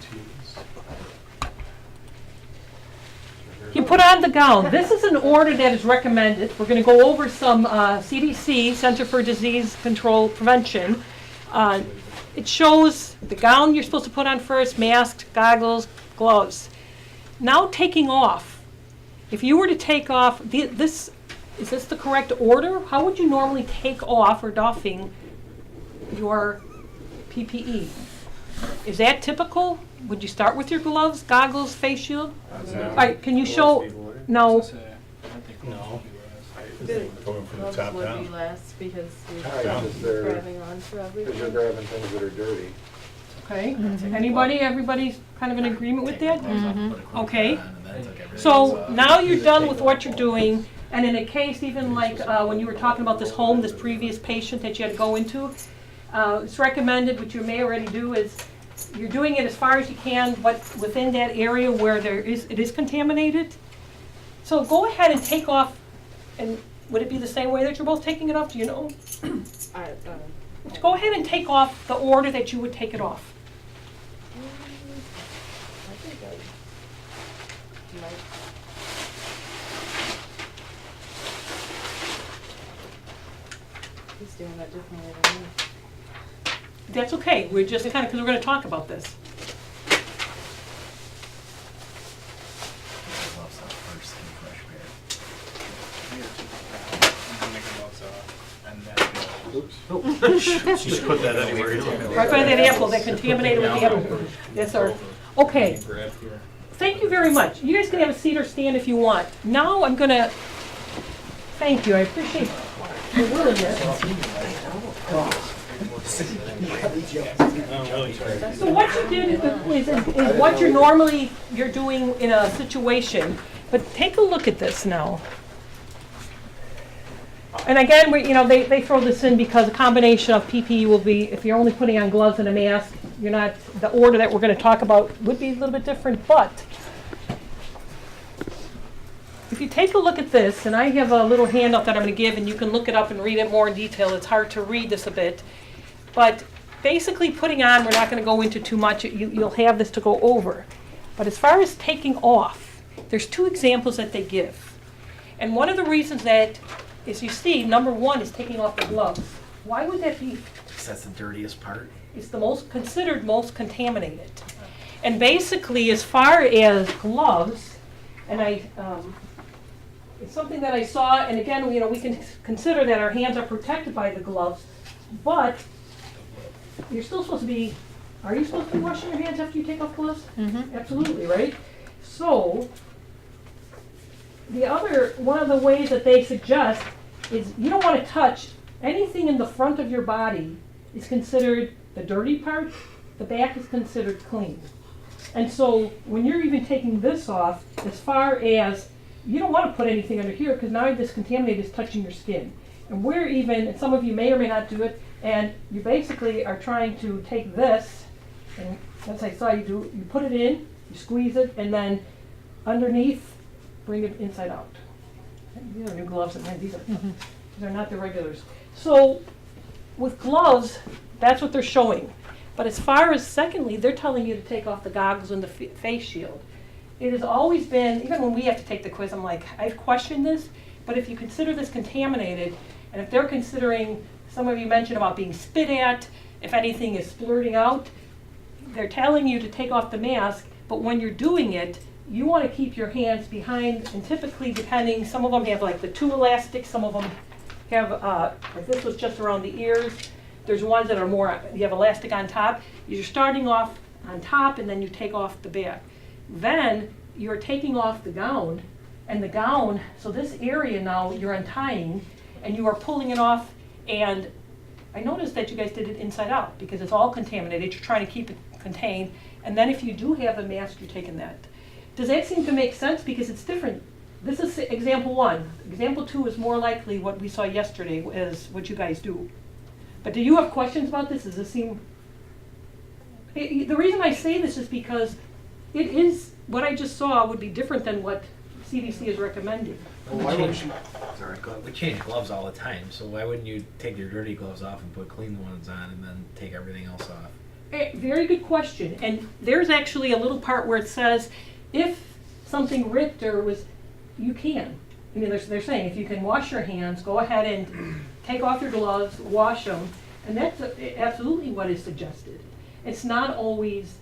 you put on the gown. This is an order that is recommended. We're going to go over some CDC, Center for Disease Control Prevention. It shows the gown you're supposed to put on first, mask, goggles, gloves. Now taking off. If you were to take off, is this the correct order? How would you normally take off or doffing your PPE? Is that typical? Would you start with your gloves, goggles, face shield? All right, can you show, no, No. Going from the top Would be down. less because Right, Down. because we're they're, grabbing onto because you're everything. grabbing things that are dirty. okay. Everybody's kind of in agreement with that? Okay. So now you're done with what you're doing, and in a case even like when you were talking about this home, this previous patient that you had to go into, it's recommended, which you may already do, is you're doing it as far as you can, but within that area where it is contaminated. So go ahead and take off, and would it be the same way that you're both taking it off? Do you know? Go ahead and take off the order that you would take it off. I think I might. He's doing that differently than me. That's okay. We're just kind of, because we're going to talk about this. Just put that anywhere. Right by that apple, that contaminated with the apple. Yes, sir. Okay. Thank you very much. You guys can have a seat or stand if you want. Now I'm going to, thank you, I appreciate your willingness. So what you did is what you're doing in a situation, but take a look at this now. And again, they throw this in because a combination of PPE will be, if you're only putting on gloves and a mask, you're not, the order that we're gonna talk about would be a little bit different, but if you take a look at this, and I have a little handout that I'm gonna give, and you can look it up and read it more in detail. It's hard to read this a bit, but basically putting on, we're not gonna go into too much, you'll have this to go over. But as far as taking off, there's 2 examples that they give. And one of the reasons that is, you see, number 1 is taking off the gloves. Why would that be? Because that's the dirtiest part. It's the considered most contaminated. And basically, as far as gloves, and it's something that I saw, and again, we can consider that our hands are protected by the gloves, but you're still supposed to be, are you supposed to be washing your hands after you take off gloves? Mm-hmm. Absolutely, right? So, one of the ways that they suggest is you don't want to touch anything in the front of your body is considered the dirty part, the back is considered clean. And so when you're even taking this off, as far as, you don't want to put anything under here because now this contaminant is touching your skin. And and some of you may or may not do it, and you basically are trying to take this, and as I saw you do, you put it in, you squeeze it, and then underneath, bring it inside out. These are new gloves, and these are not the regulars. So with gloves, that's what they're showing. But as far as, secondly, they're telling you to take off the goggles and the face shield. It has always been, even when we have to take the quiz, I'm like, I've questioned this, but if you consider this contaminated, and if they're considering, some of you mentioned about being spit at, if anything is splurting out, they're telling you to take off the mask, but when you're doing it, you want to keep your hands behind, and typically depending, some of them have like the 2 elastics, some of them have, like this was just around the ears. There's ones that are more, you have elastic on top. You're starting off on top and then you take off the back. Then you're taking off the gown, and the gown, so this area now you're untying and you are pulling it off, and I noticed that you guys did it inside out because it's all contaminated. You're trying to keep it contained, and then if you do have a mask, you're taking that. Does that seem to make sense? Because it's different. This is example 1. Example 2 is more likely what we saw yesterday is what you guys do. But do you have questions about this? Does this seem... The reason I say this is because it is, what I just saw would be different than what CDC is recommending. We change gloves all the time, so why wouldn't you take your dirty gloves off and put clean ones on and then take everything else off? Very good question. And there's actually a little part where it says, if something ripped or was, you can. I mean, they're saying if you can wash your hands, go ahead and take off your gloves, wash them, and that's absolutely what is suggested. It's not always,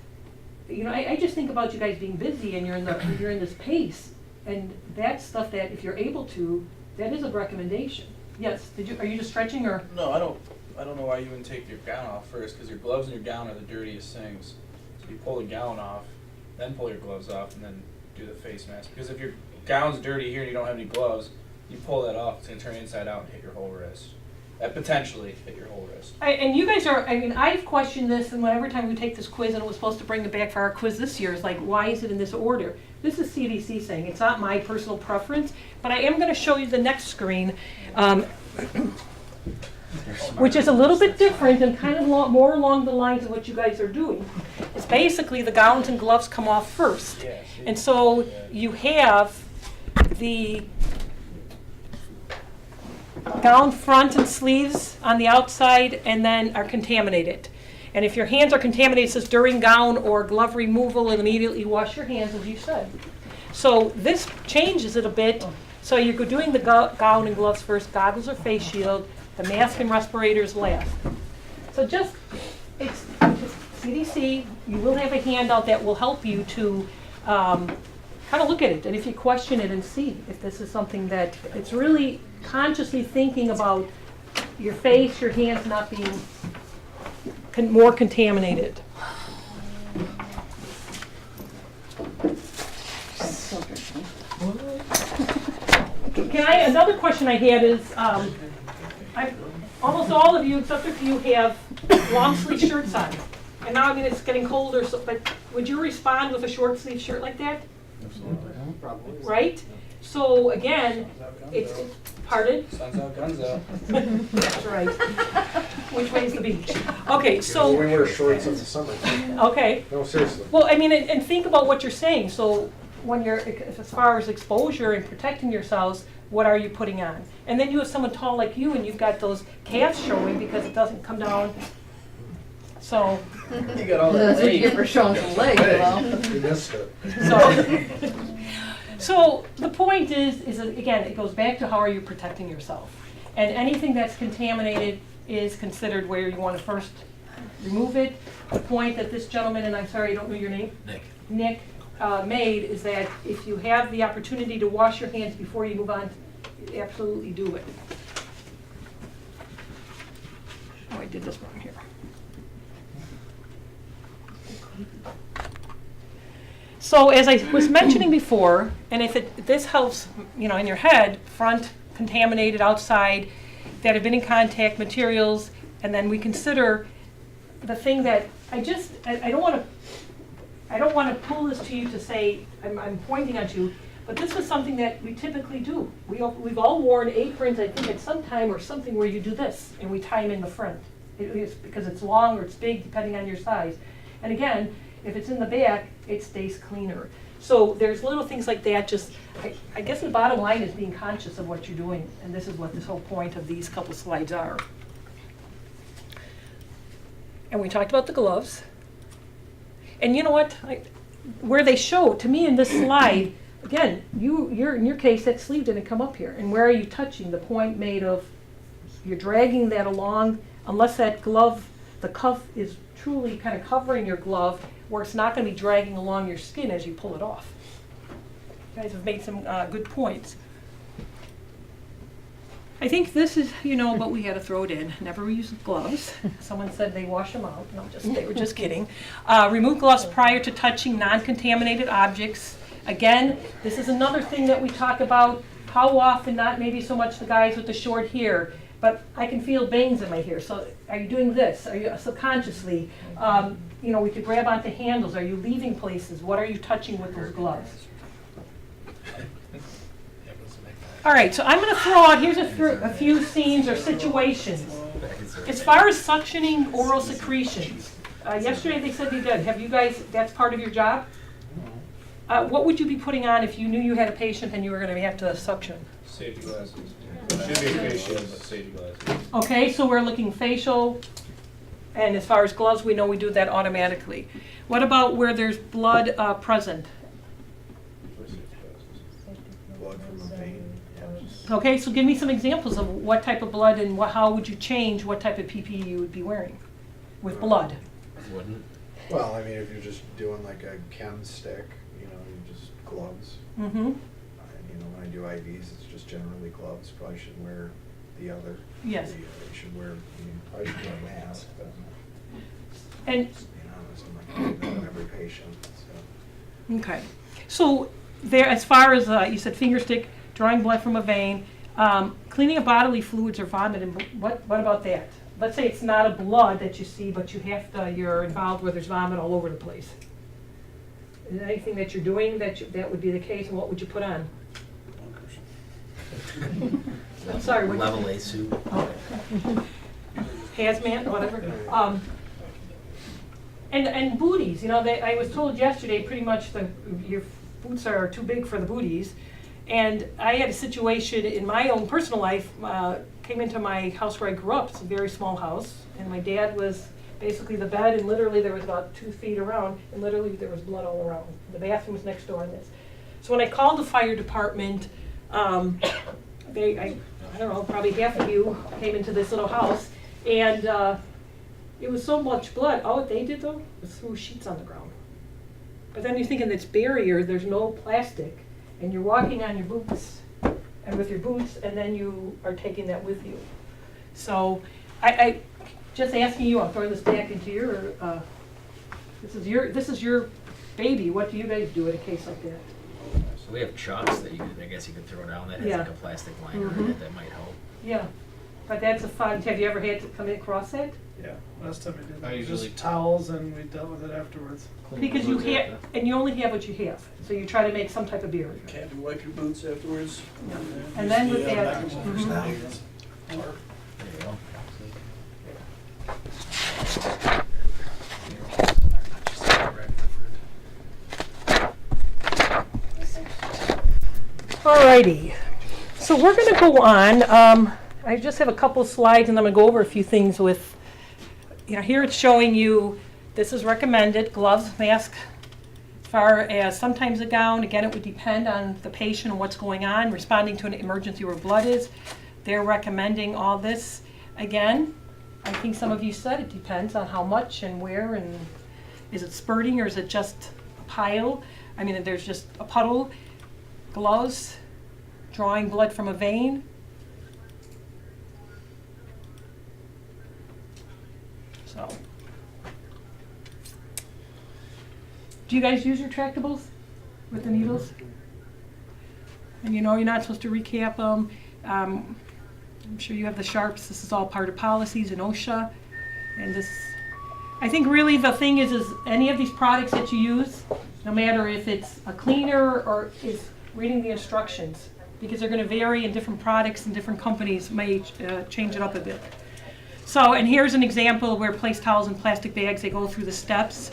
I just think about you guys being busy and you're in this pace, and that's stuff that if you're able to, that is a recommendation. Yes, are you just stretching or? No, I don't know why you wouldn't take your gown off first, because your gloves and your gown are the dirtiest things. So you pull the gown off, then pull your gloves off, and then do the face mask. Because if your gown's dirty here and you don't have any gloves, you pull that off, it's going to turn inside out and hit your whole wrist. Potentially hit your whole wrist. And you guys are, I've questioned this, and every time we take this quiz, and it was supposed to bring it back for our quiz this year, it's like, why is it in this order? This is CDC saying, it's not my personal preference, but I am going to show you the next screen, which is a little bit different and kind of more along the lines of what you guys are doing. It's basically the gowns and gloves come off first. And so you have the gown front and sleeves on the outside and then are contaminated. And if your hands are contaminated, it says during gown or glove removal, and immediately wash your hands, as you said. So this changes it a bit. So you're doing the gown and gloves first, goggles or face shield, the mask and respirators last. So it's CDC, you will have a handout that will help you to kind of look at it, and if you question it and see if this is something that, it's really consciously thinking about your face, your hands not being more contaminated. Another question I had is, almost all of you, except a few, have long sleeve shirts on. And now, it's getting colder, but would you respond with a short sleeve shirt like that? Absolutely. Probably. Right? So again, Pardon? Sun's out, guns out. That's right. Which way's the beach? Okay, We so, wear shorts in the summer. okay. No, seriously. Well, I mean, and think about what you're saying. So when you're, as far as exposure and protecting yourselves, what are you putting on? And then you have someone tall like you and you've got those calves showing because it doesn't come down. So, You got all that That's what you leg. get for showing some leg, you know? You missed it. so the point is that, again, it goes back to how are you protecting yourself? And anything that's contaminated is considered where you want to first remove it. The point that this gentleman, and I'm sorry, I don't know your name, Nick made is that if you have the opportunity to wash your hands before you move on, absolutely do it. Oh, I did this wrong here. So as I was mentioning before, and if this helps, you know, in your head, front contaminated, outside, that have been in contact materials, and then we consider the thing that I don't want to pull this to you to say I'm pointing at you, but this is something that we typically do. We've all worn aprons, I think, at some time or something where you do this, and we tie them in the front. It's because it's long or it's big, depending on your size. And again, if it's in the back, it stays cleaner. So there's little things like that. Just, I guess the bottom line is being conscious of what you're doing, and this is what this whole point of these couple slides are. And we talked about the gloves. And you know what? Where they show, to me in this slide, again, you're in your case, that sleeve didn't come up here. And where are you touching? The point made of, you're dragging that along, unless that glove, the cuff is truly kind of covering your glove, where it's not going to be dragging along your skin as you pull it off. You guys have made some good points. I think this is, you know, but we had to throw it in. Never use gloves. Someone said they wash them out. No, they were just kidding. Remove gloves prior to touching non-contaminated objects. Again, this is another thing that we talk about. How often, not maybe so much the guys with the short hair, but I can feel bangs in my hair. So are you doing this? Are you subconsciously? You know, we could grab onto handles. Are you leaving places? What are you touching with those gloves? All right, so I'm going to throw out, here's a few scenes or situations. As far as suctioning oral secretions, yesterday they said they did. Have you guys, that's part of your job? What would you be putting on if you knew you had a patient and you were going to have to suction? Safety glasses. Should be a face shield, but safety glasses. Okay, so we're looking facial, and as far as gloves, we know we do that automatically. What about where there's blood present? Blood from a vein. Okay, so give me some examples of what type of blood and how would you change what type of PPE you would be wearing with blood? Wouldn't. Well, I mean, if you're just doing like a chem stick, you know, you just gloves. Mm-hmm. And, you know, when I do IVs, it's just generally gloves. Probably should wear the other. Yes. You should wear, probably should wear a mask, but And, to be honest, I'm not doing that on every patient, so. okay, so there, as far as, you said finger stick, drawing blood from a vein, cleaning of bodily fluids or vomit, and what about that? Let's say it's not a blood that you see, but you have to, you're involved where there's vomit all over the place. Is there anything that you're doing that would be the case, and what would you put on? I'm sorry, what? Level A suit. Oh. Hazmat, whatever. And booties, you know, I was told yesterday pretty much your boots are too big for the booties. And I had a situation in my own personal life, came into my house where I grew up. It's a very small house, and my dad was basically the bed, and literally there was about 2 feet around, and literally there was blood all around. The bathroom was next door on this. So when I called the fire department, I don't know, probably half of you came into this little house, and it was so much blood. All they did though was threw sheets on the ground. But then you're thinking it's barrier, there's no plastic, and you're walking on your boots, and with your boots, and then you are taking that with you. So I just asking you, I'll throw this back into your, this is your baby. What do you guys do in a case like that? So we have chucks that I guess you could throw down that has Yeah. like a plastic liner in Mhm. it that might help. Yeah, but that's a fun, have you ever had to come across that? Yeah, last time we did I that, was usually- just towels and we dealt with it afterwards. Because you have, and you only have what you have, so you try to make some type of barrier. Can't you wipe your boots afterwards? And then with Yeah, that, back and mhm. forth. There you go. Alrighty, so we're gonna go on. I just have a couple slides and I'm gonna go over a few things with, here it's showing you, this is recommended, gloves, mask, as far as sometimes a gown. Again, it would depend on the patient and what's going on, responding to an emergency where blood is. They're recommending all this. Again, I think some of you said it depends on how much and where, and is it spurting or is it just a pile? I mean, there's just a puddle. Gloves, drawing blood from a vein. So, do you guys use retractables with the needles? And you know you're not supposed to recap them. I'm sure you have the sharps. This is all part of policies in OSHA. And this, I think really the thing is any of these products that you use, no matter if it's a cleaner or is reading the instructions, because they're going to vary in different products and different companies may change it up a bit. So, and here's an example where place towels and plastic bags, they go through the steps.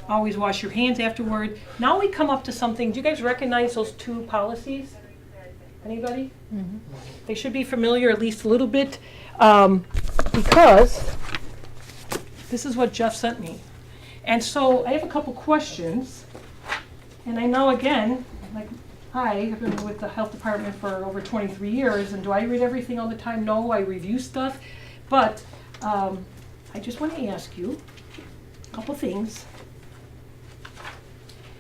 Always wash your hands afterward. Now we come up to something, do you guys recognize those two policies? Anybody? Mm-hmm. They should be familiar at least a little bit, because this is what Jeff sent me. And so I have a couple questions, and I know again, like, I have been with the health department for over 23 years, and do I read everything all the time? No, I review stuff. But I just want to ask you a couple things.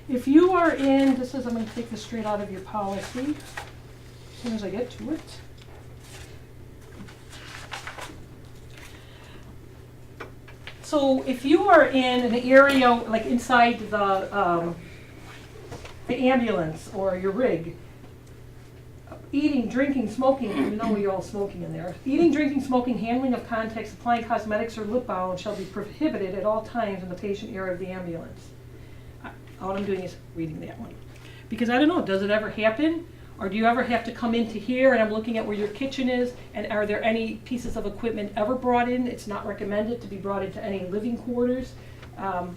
If you are in, I'm going to take this straight out of your policy as soon as I get to it. So if you are in an area, like inside the ambulance or your rig, eating, drinking, smoking, you know you're all smoking in there. Eating, drinking, smoking, handling of contacts, applying cosmetics or lip balm shall be prohibited at all times in the patient area of the ambulance. All I'm doing is reading that one. Because I don't know, does it ever happen? Or do you ever have to come into here and I'm looking at where your kitchen is, and are there any pieces of equipment ever brought in? It's not recommended to be brought into any living quarters.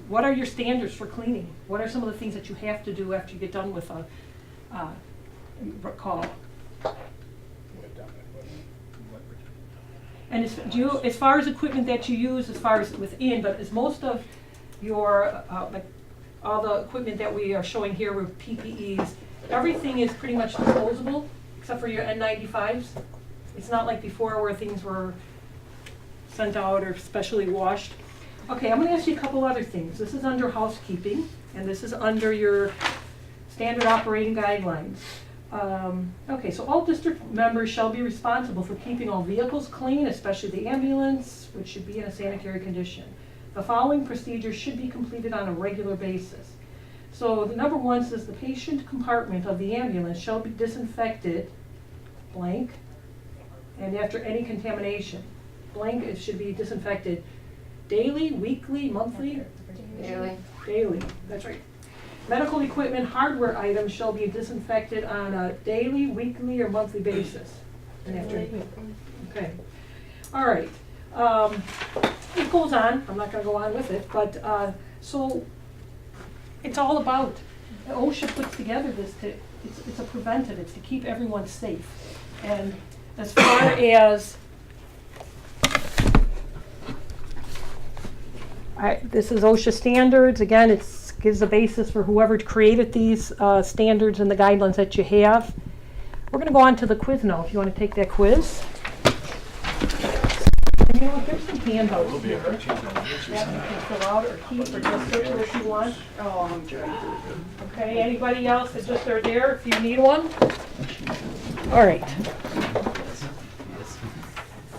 What are your standards for cleaning? What are some of the things that you have to do after you get done with a call? And as far as equipment that you use, as far as within, but is most of your, like all the equipment that we are showing here with PPEs, everything is pretty much disposable, except for your N95s. It's not like before where things were sent out or specially washed. Okay, I'm going to ask you a couple other things. This is under housekeeping, and this is under your standard operating guidelines. Okay, so all district members shall be responsible for keeping all vehicles clean, especially the ambulance, which should be in a sanitary condition. The following procedures should be completed on a regular basis. So the number one says the patient compartment of the ambulance shall be disinfected, blank, and after any contamination, blank, it should be disinfected daily, weekly, monthly? Daily. Daily, that's right. Medical equipment, hardware items shall be disinfected on a daily, weekly, or monthly basis. And after, okay. All right. It goes on. I'm not going to go on with it, but so it's all about, OSHA puts together this it's a preventive. It's to keep everyone safe. And as far as this is OSHA standards. Again, it gives a basis for whoever created these standards and the guidelines that you have. We're going to go on to the quiz now, if you want to take that quiz. And you know what, there's some handouts here that you can fill out or keep or just circle if you want. Oh, I'm trying to. Okay, anybody else that just are there if you need one? All right.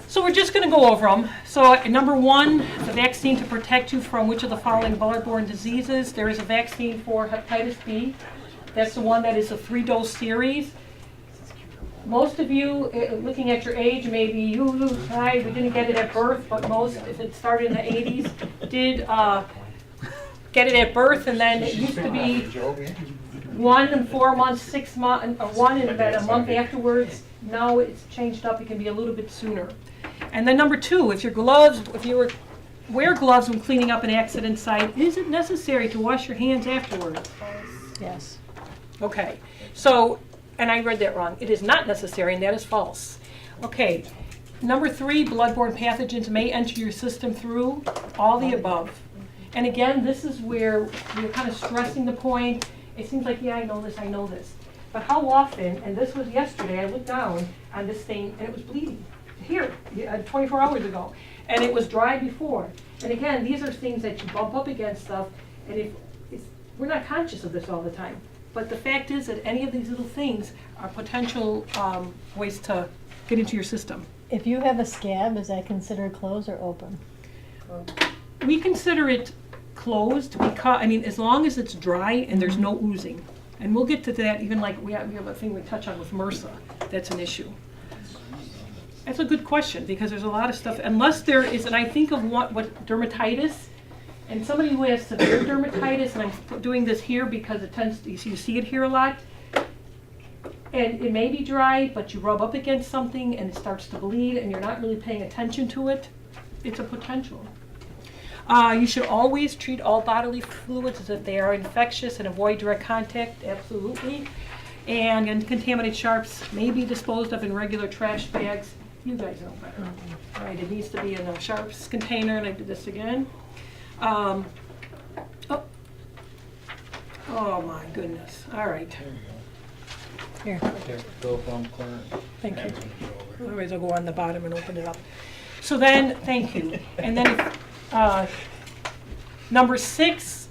So we're just going to go over them. So number one, the vaccine to protect you from which of the following blood-borne diseases. There is a vaccine for hepatitis B. That's the one that is a 3-dose series. most of you, looking at your age, maybe you, I, we didn't get it at birth, but most, if it started in the 80s, did get it at birth, and then it used to be 1 and 4 months, 6 months, or 1 and about a month afterwards. Now it's changed up, it can be a little bit sooner. And then number 2, if you wear gloves when cleaning up an accident site, is it necessary to wash your hands afterwards? Yes. Okay, so, and I read that wrong. It is not necessary, and that is false. Okay, number 3, bloodborne pathogens may enter your system through all the above. And again, this is where we're kind of stressing the point. It seems like, yeah, I know this. But how often, and this was yesterday, I looked down on this thing, and it was bleeding. Here, 24 hours ago. And it was dry before. And again, these are things that you bump up against stuff, and we're not conscious of this all the time. But the fact is that any of these little things are potential ways to get into your system. If you have a scab, is that considered closed or open? We consider it closed because, I mean, as long as it's dry and there's no oozing. And we'll get to that, even like we have a thing we touch on with MRSA, that's an issue. That's a good question, because there's a lot of stuff, unless there is, and I think of what dermatitis, and somebody who has severe dermatitis, and I'm doing this here because it tends to, you see it here a lot, and it may be dry, but you rub up against something and it starts to bleed and you're not really paying attention to it, it's a potential. You should always treat all bodily fluids as if they are infectious and avoid direct contact, absolutely. And uncontaminated sharps may be disposed of in regular trash bags. You guys know better. All right, it needs to be in a sharps container, and I did this again. Oh my goodness, all right. Here, thank you. Otherwise I'll go on the bottom and open it up. So then, thank you. And then number 6,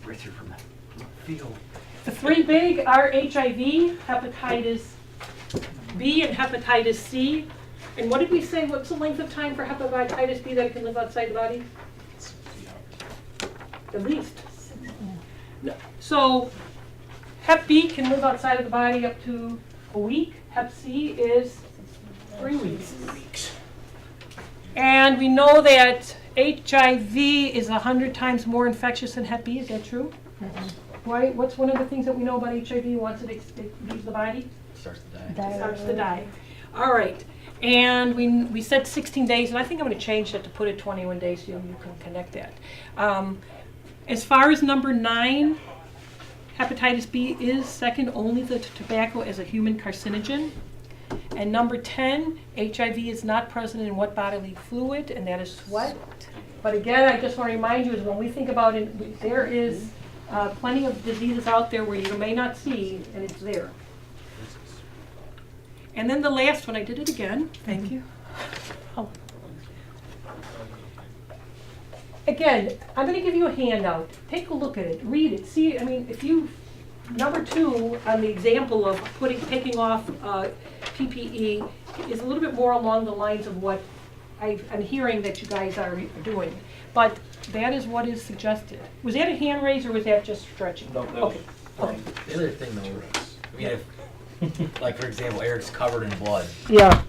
the 3 big are HIV, hepatitis B, and hepatitis C. And what did we say, what's the length of time for hepatitis B that it can live outside the body? At least. No. So Hep B can live outside of the body up to a week. Hep C is 3 weeks. And we know that HIV is 100 times more infectious than Hep B. Is that true? Mm-hmm. Why? What's one of the things that we know about HIV once it leaves the body? It starts to die. It starts to die. All right. And we said 16 days, and I think I'm going to change that to put it 21 days so you can connect that. As far as number 9, hepatitis B is second only to tobacco as a human carcinogen. And number 10, HIV is not present in what bodily fluid, and that is sweat. But again, I just want to remind you, is when we think about it, there is plenty of diseases out there where you may not see, and it's there. And then the last one, I did it again, thank you. Oh. Again, I'm going to give you a handout. Take a look at it, read it, see, I mean, if you, number 2 on the example of taking off PPE is a little bit more along the lines of what I'm hearing that you guys are doing. But that is what is suggested. Was that a hand raise or was that just stretching? No, that okay. Okay. The other thing though, I mean, if, like for example, Eric's covered in blood. Yeah.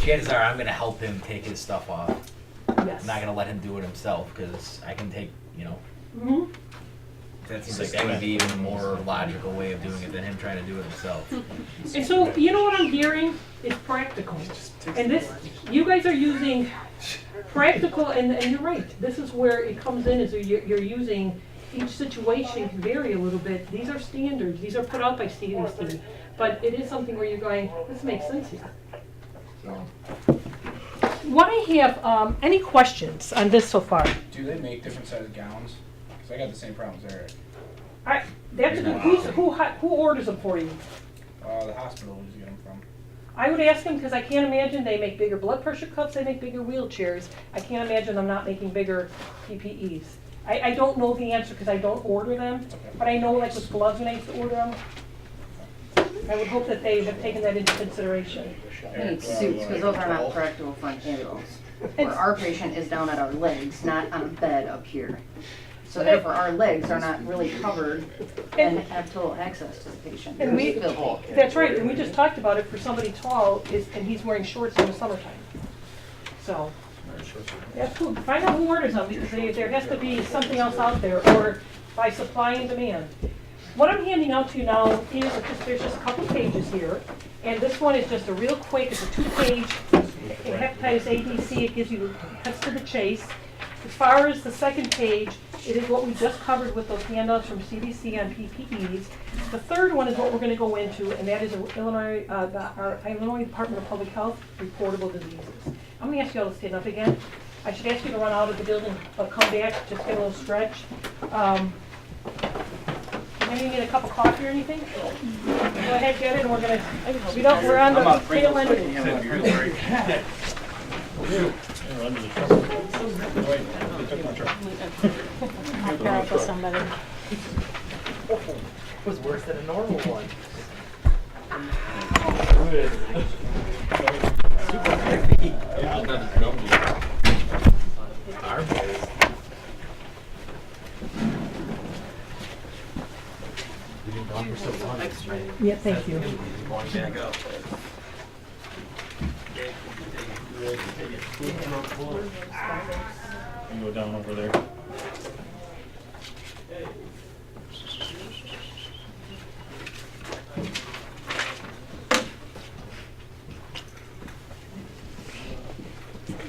Chances are I'm going to help him take his stuff off. Yes. I'm not going to let him do it himself because I can take, Mm-hmm. that seems like that would be even a more logical way of doing it than him trying to do it himself. And so, you know what I'm hearing is practical. And this, you guys are using practical, and you're right. This is where it comes in, is you're using, each situation can vary a little bit. These are standards. These are put out by CDC. But it is something where you're going, this makes sense here. So, what I have, any questions on this so far? Do they make different sized gowns? Because I got the same problem as Eric. That's a good, who orders them for you? The hospital usually get them from. I would ask them, because I can't imagine they make bigger blood pressure cuffs, they make bigger wheelchairs. I can't imagine them not making bigger PPEs. I don't know the answer because I don't order them, but I know like with gloves when I used to order them. I would hope that they have taken that into consideration. They need suits, because those are not practical for an ambulance. Where our patient is down at our legs, not on a bed up here. So therefore, our legs are not really covered and have total access to the patient. And we, They're still- that's right, and we just talked about it for somebody tall, and he's wearing shorts in the summertime. So, that's cool, find out who orders them, because there has to be something else out there, or by supply and demand. What I'm handing out to you now is, there's just a couple pages here, and this one is just a real quick, it's a 2-page hepatitis A, B, C, it gives you, cuts to the chase. As far as the second page, it is what we just covered with those handouts from CDC on PPEs. The third one is what we're gonna go into, and that is our Illinois Department of Public Health reportable diseases. I'm gonna ask you all to stand up again. I should ask you to run out of the building, but come back, just get a little stretch. Maybe you need a cup of coffee or anything? Go ahead, get it, and we're gonna, we're on the tail end of it. I'll pair up with somebody. It was worse than a normal one. Super heavy. Arm days. We didn't go for so long, right? Yeah, thank you. Going back up. You go down over there.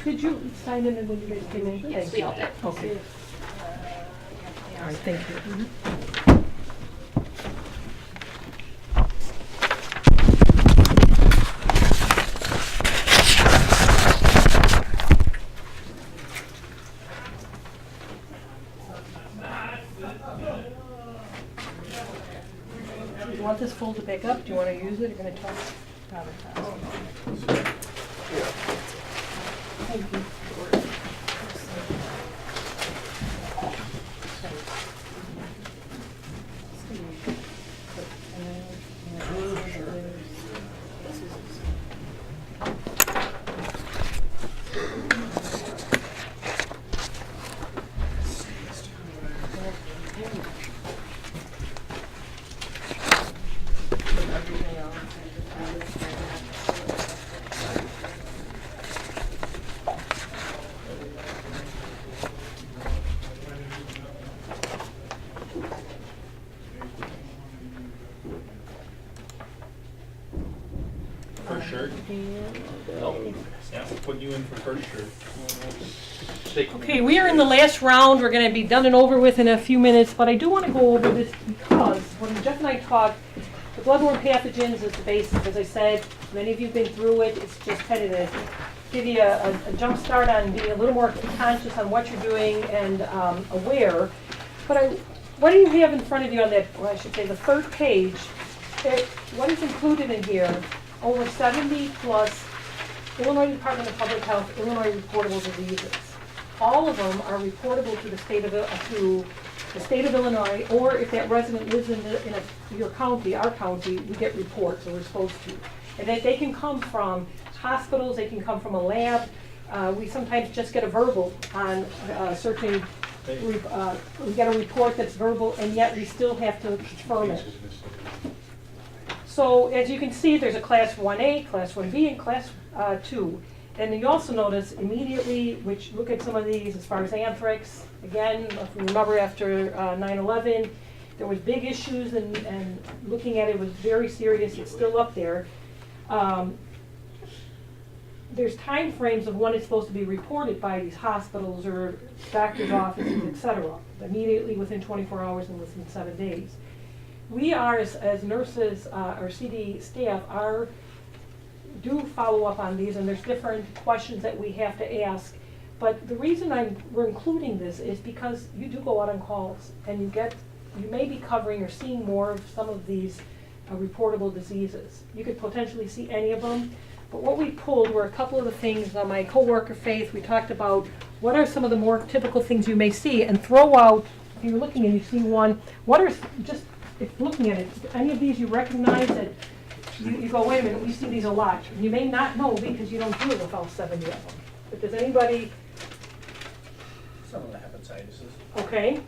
Did you sign in when you guys came in? Yes, we all did. Okay. All right, thank you. Do you want this folded back up? Do you want to use it? You're going to talk? Thank you. First shirt. Yeah, put you in for first shirt. Okay, we are in the last round. We're going to be done and over with in a few minutes, but I do want to go over this because when Jeff and I talked, the bloodborne pathogens is the basis. As I said, many of you have been through it. It's just kind of to give you a jump start on being a little more conscious on what you're doing and aware. But what do you have in front of you on that, well, I should say the third page? What is included in here? Over 70 plus Illinois Department of Public Health, Illinois reportable diseases. All of them are reportable to the state of Illinois, or if that resident lives in your county, our county, we get reports, or we're supposed to. And they can come from hospitals, they can come from a lab. We sometimes just get a verbal on certain, we get a report that's verbal, and yet we still have to confirm it. So as you can see, there's a class 1A, class 1B, and class 2. And you also notice immediately, which look at some of these as far as anthrax, again, if you remember after 9/11, there was big issues and looking at it was very serious, it's still up there. There's time frames of when it's supposed to be reported by these hospitals or doctor's offices, etc. Immediately within 24 hours and within 7 days. We are, as nurses, or CD staff, do follow up on these, and there's different questions that we have to ask. But the reason we're including this is because you do go out on calls, and you may be covering or seeing more of some of these reportable diseases. You could potentially see any of them, but what we pulled were a couple of the things. My coworker Faith, we talked about what are some of the more typical things you may see, and throw out. If you're looking and you see one, what are just if looking at it, any of these you recognize that you go, wait a minute, we see these a lot. You may not know because you don't deal with all 70 of them. But does anybody, Some of the hepatitis. okay,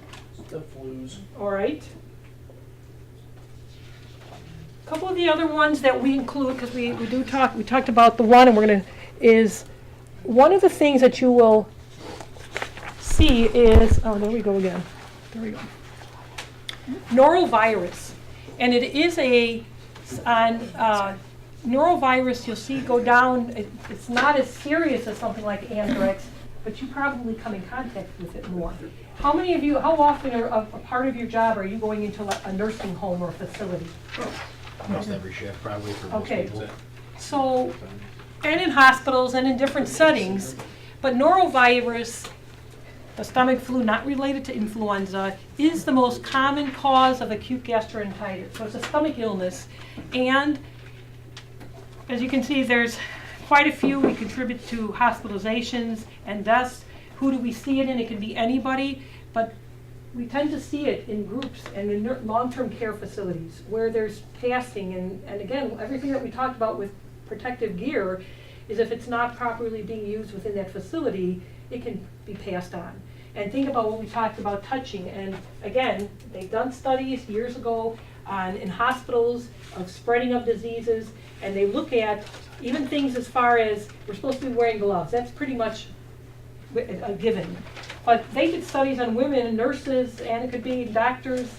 The flus. All right. A couple of the other ones that we include, because we talked about the one, and we're going to, is one of the things that you will see is, oh, there we go again. There we go. Norovirus. And it is norovirus, you'll see go down, it's not as serious as something like anthrax, but you probably come in contact with it more. How many of you, how often are a part of your job are you going into a nursing home or facility? Almost every shift, probably for most Okay. people. So, and in hospitals and in different settings, but norovirus, the stomach flu not related to influenza, is the most common cause of acute gastroenteritis. So it's a stomach illness. And as you can see, there's quite a few. We contribute to hospitalizations and deaths. Who do we see it in? It can be anybody, but we tend to see it in groups and in long-term care facilities where there's passing. And again, everything that we talked about with protective gear is if it's not properly being used within that facility, it can be passed on. And think about what we talked about touching. And again, they've done studies years ago in hospitals of spreading of diseases, and they look at even things as far as we're supposed to be wearing gloves. That's pretty much a given. But they did studies on women and nurses, and it could be doctors.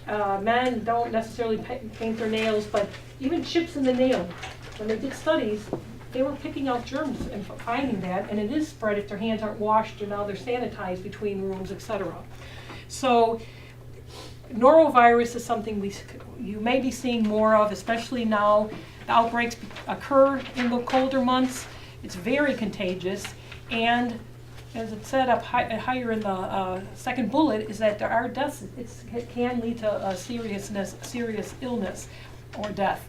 Men don't necessarily paint their nails, but even chips in the nail. When they did studies, they were picking out germs and finding that, and it is spread if their hands aren't washed or now they're sanitized between rooms, etc. So norovirus is something you may be seeing more of, especially now. The outbreaks occur in the colder months. It's very contagious, and as it said up higher in the second bullet, is that there are deaths. It can lead to a serious illness or death.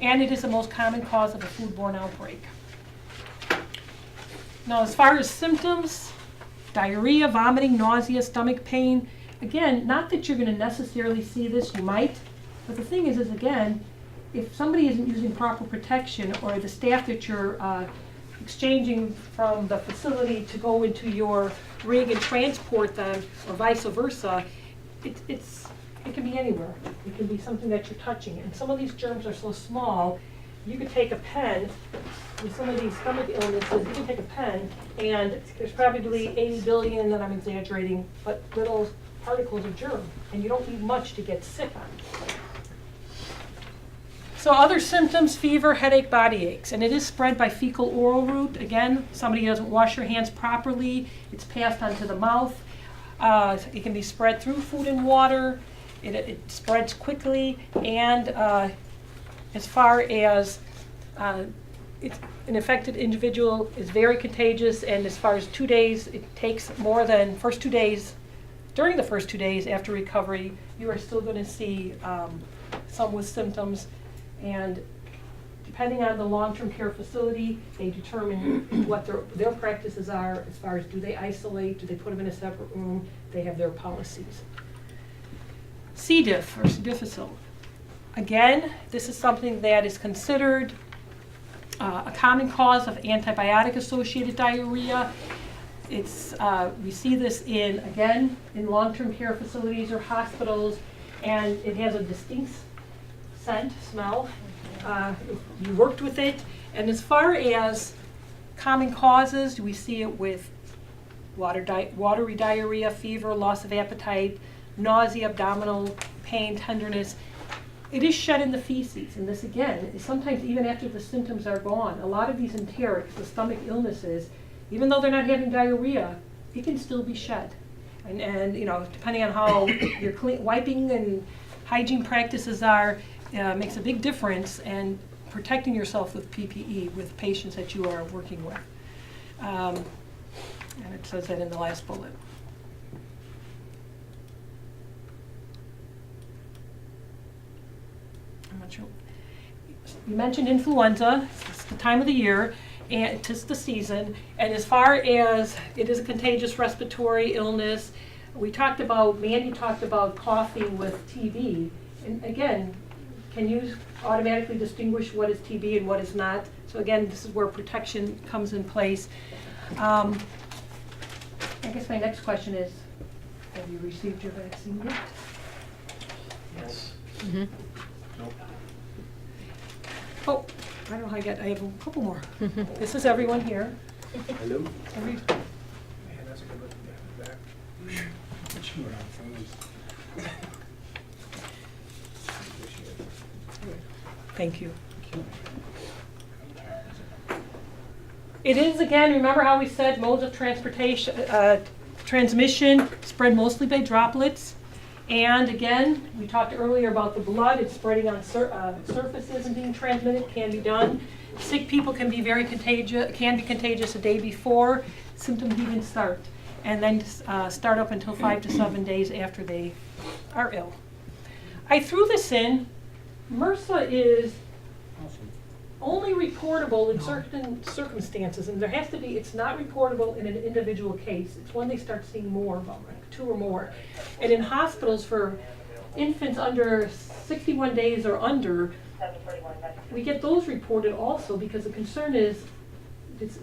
And it is the most common cause of a foodborne outbreak. Now, as far as symptoms, diarrhea, vomiting, nausea, stomach pain, again, not that you're going to necessarily see this, you might, but the thing is again, if somebody isn't using proper protection, or the staff that you're exchanging from the facility to go into your rig and transport them, or vice versa, it can be anywhere. It can be something that you're touching. And some of these germs are so small, you could take a pen, with some of these stomach illnesses, you can take a pen, and there's probably 80 billion, and I'm exaggerating, but little particles of germ, and you don't need much to get sick on. So other symptoms, fever, headache, body aches, and it is spread by fecal-oral route. Again, somebody doesn't wash their hands properly, it's passed onto the mouth. It can be spread through food and water. It spreads quickly, and as far as an infected individual is very contagious, and as far as 2 days, it takes more than first 2 days. During the first 2 days after recovery, you are still going to see some with symptoms, and depending on the long-term care facility, they determine what their practices are as far as do they isolate, do they put them in a separate room, they have their policies. C. diff, or C. difficile. Again, this is something that is considered a common cause of antibiotic-associated diarrhea. We see this in long-term care facilities or hospitals, and it has a distinct smell. You worked with it, and as far as common causes, we see it with watery diarrhea, fever, loss of appetite, nausea, abdominal pain, tenderness. It is shed in the feces, and this again is sometimes even after the symptoms are gone. A lot of these enterics, the stomach illnesses, even though they're not having diarrhea, it can still be shed. And you know, depending on how your wiping and hygiene practices are, makes a big difference, and protecting yourself with PPE with patients that you are working with. And it says that in the last bullet. I'm not sure. You mentioned influenza. It's the time of the year, and it's the season. And as far as it is a contagious respiratory illness, Mandy talked about coughing with TB. And again, can you automatically distinguish what is TB and what is not? So again, this is where protection comes in place. I guess my next question is, Have you received your vaccine yet? Yes. Oh, I don't know how I got, I have a couple more. This is everyone here. Hello? Every, Man, that's a good looking guy in the back. Chew on food. thank you. It is, again, remember how we said modes of transportation, transmission spread mostly by droplets. And again, we talked earlier about the blood, it's spreading on surfaces and being transmitted, can be done. Sick people can be very contagious, can be contagious a day before symptoms even start. And then start up until 5 to 7 days after they are ill. I threw this in. MRSA is only reportable in certain circumstances, and there has to be, it's not reportable in an individual case. It's when they start seeing more of them, like 2 or more. And in hospitals for infants under 61 days or under, we get those reported also because the concern is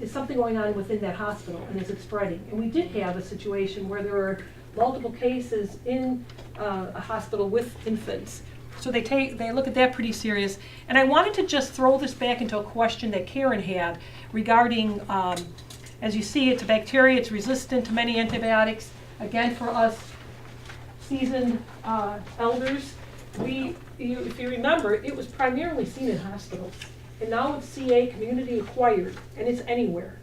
something going on within that hospital and is it spreading? And we did have a situation where there were multiple cases in a hospital with infants. So they look at that pretty serious. And I wanted to just throw this back into a question that Karen had regarding, as you see, it's a bacteria, it's resistant to many antibiotics. Again, for us seasoned elders, if you remember, it was primarily seen in hospitals. And now it's CA, community acquired, and it's anywhere.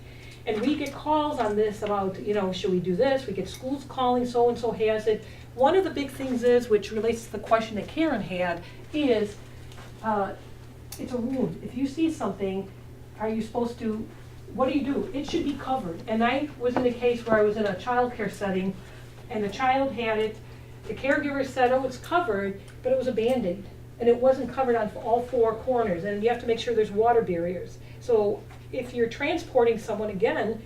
And we get calls on this about, should we do this? We get schools calling, so-and-so has it. One of the big things is, which relates to the question that Karen had, is it's a wound. If you see something, are you supposed to, what do? It should be covered. And I was in a case where I was in a child care setting, and the child had it. The caregiver said, oh, it's covered, but it was a Band-Aid. And it wasn't covered on all 4 corners, and you have to make sure there's water barriers. So if you're transporting someone, again,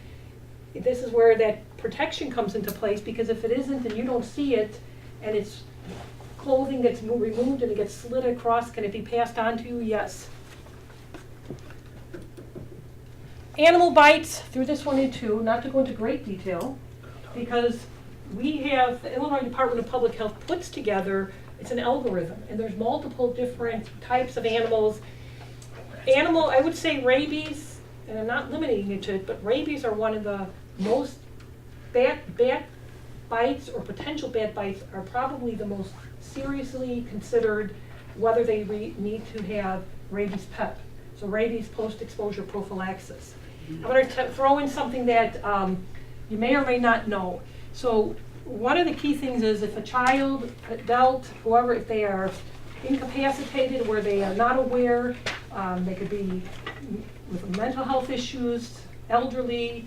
this is where that protection comes into place, because if it isn't and you don't see it, and it's clothing that's removed and it gets slid across, can it be passed on to you? Yes. Animal bites, threw this one in too, not to go into great detail, because we have, the Illinois Department of Public Health puts together, it's an algorithm, and there's multiple different types of animals. I would say rabies, and I'm not limiting you to it, but rabies are one of the most bad bites, or potential bad bites, are probably the most seriously considered whether they need to have rabies PEP. So rabies post-exposure prophylaxis. I'm going to throw in something that you may or may not know. So one of the key things is if a child, adult, whoever, if they are incapacitated, where they are not aware, they could be with mental health issues, elderly,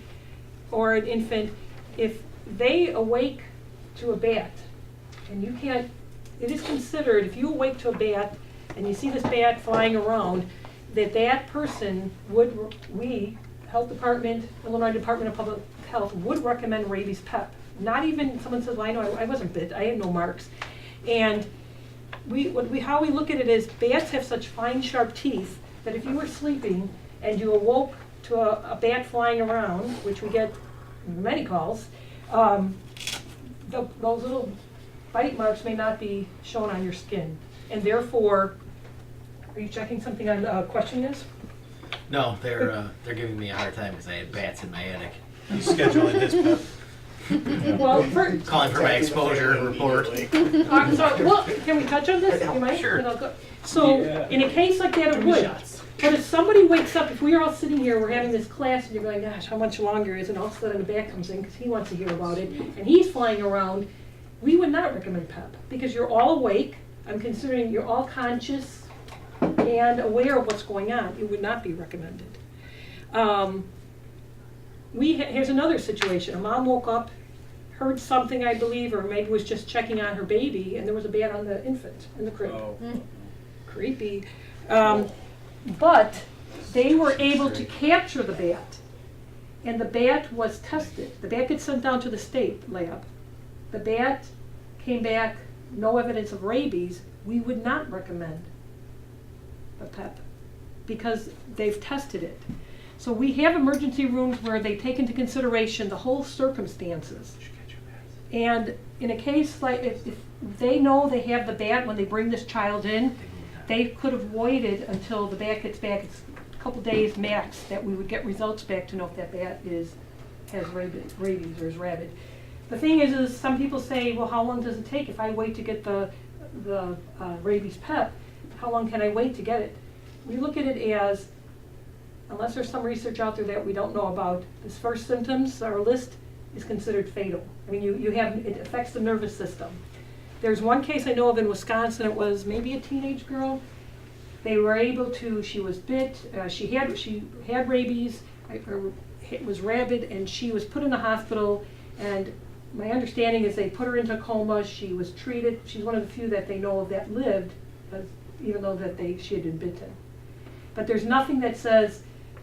or an infant, if they awake to a bat, and you can't, it is considered, if you awake to a bat and you see this bat flying around, that person would, we, Health Department, Illinois Department of Public Health, would recommend rabies PEP. Not even someone says, well, I know I wasn't bit, I had no marks. And how we look at it is bats have such fine, sharp teeth that if you were sleeping and you awoke to a bat flying around, which we get many calls, those little bite marks may not be shown on your skin. And therefore, are you checking something on question is? No, they're giving me a hard time because I had bats in my attic. He's scheduling his PEP. Well, Calling for my exposure report. well, can we touch on this? You might? Sure. So, in a case like that, it would. But if somebody wakes up, if we are all sitting here, we're having this class, and you're going, gosh, how much longer is it? And all of a sudden the bat comes in because he wants to hear about it, and he's flying around, we would not recommend PEP because you're all awake. I'm considering you're all conscious and aware of what's going on. It would not be recommended. Here's another situation. A mom woke up, heard something, I believe, or maybe was just checking on her baby, and there was a bat on the infant in the crib. Oh. Creepy. But they were able to capture the bat, and the bat was tested. The bat gets sent down to the state lab. The bat came back, no evidence of rabies. We would not recommend the PEP because they've tested it. So we have emergency rooms where they take into consideration the whole circumstances. And in a case like, if they know they have the bat when they bring this child in, they could have waited until the bat gets back. It's a couple days max that we would get results back to know if that bat has rabies or is rabid. The thing is some people say, well, how long does it take if I wait to get the rabies PEP? How long can I wait to get it? We look at it as, unless there's some research out there that we don't know about, this first symptoms, our list, is considered fatal. I mean, it affects the nervous system. There's one case I know of in Wisconsin. It was maybe a teenage girl. They were able to, she was bit, she had rabies, or it was rabid, and she was put in the hospital, and my understanding is they put her into a coma. She was treated. She's one of the few that they know of that lived, even though that she had been bitten. But there's nothing that says,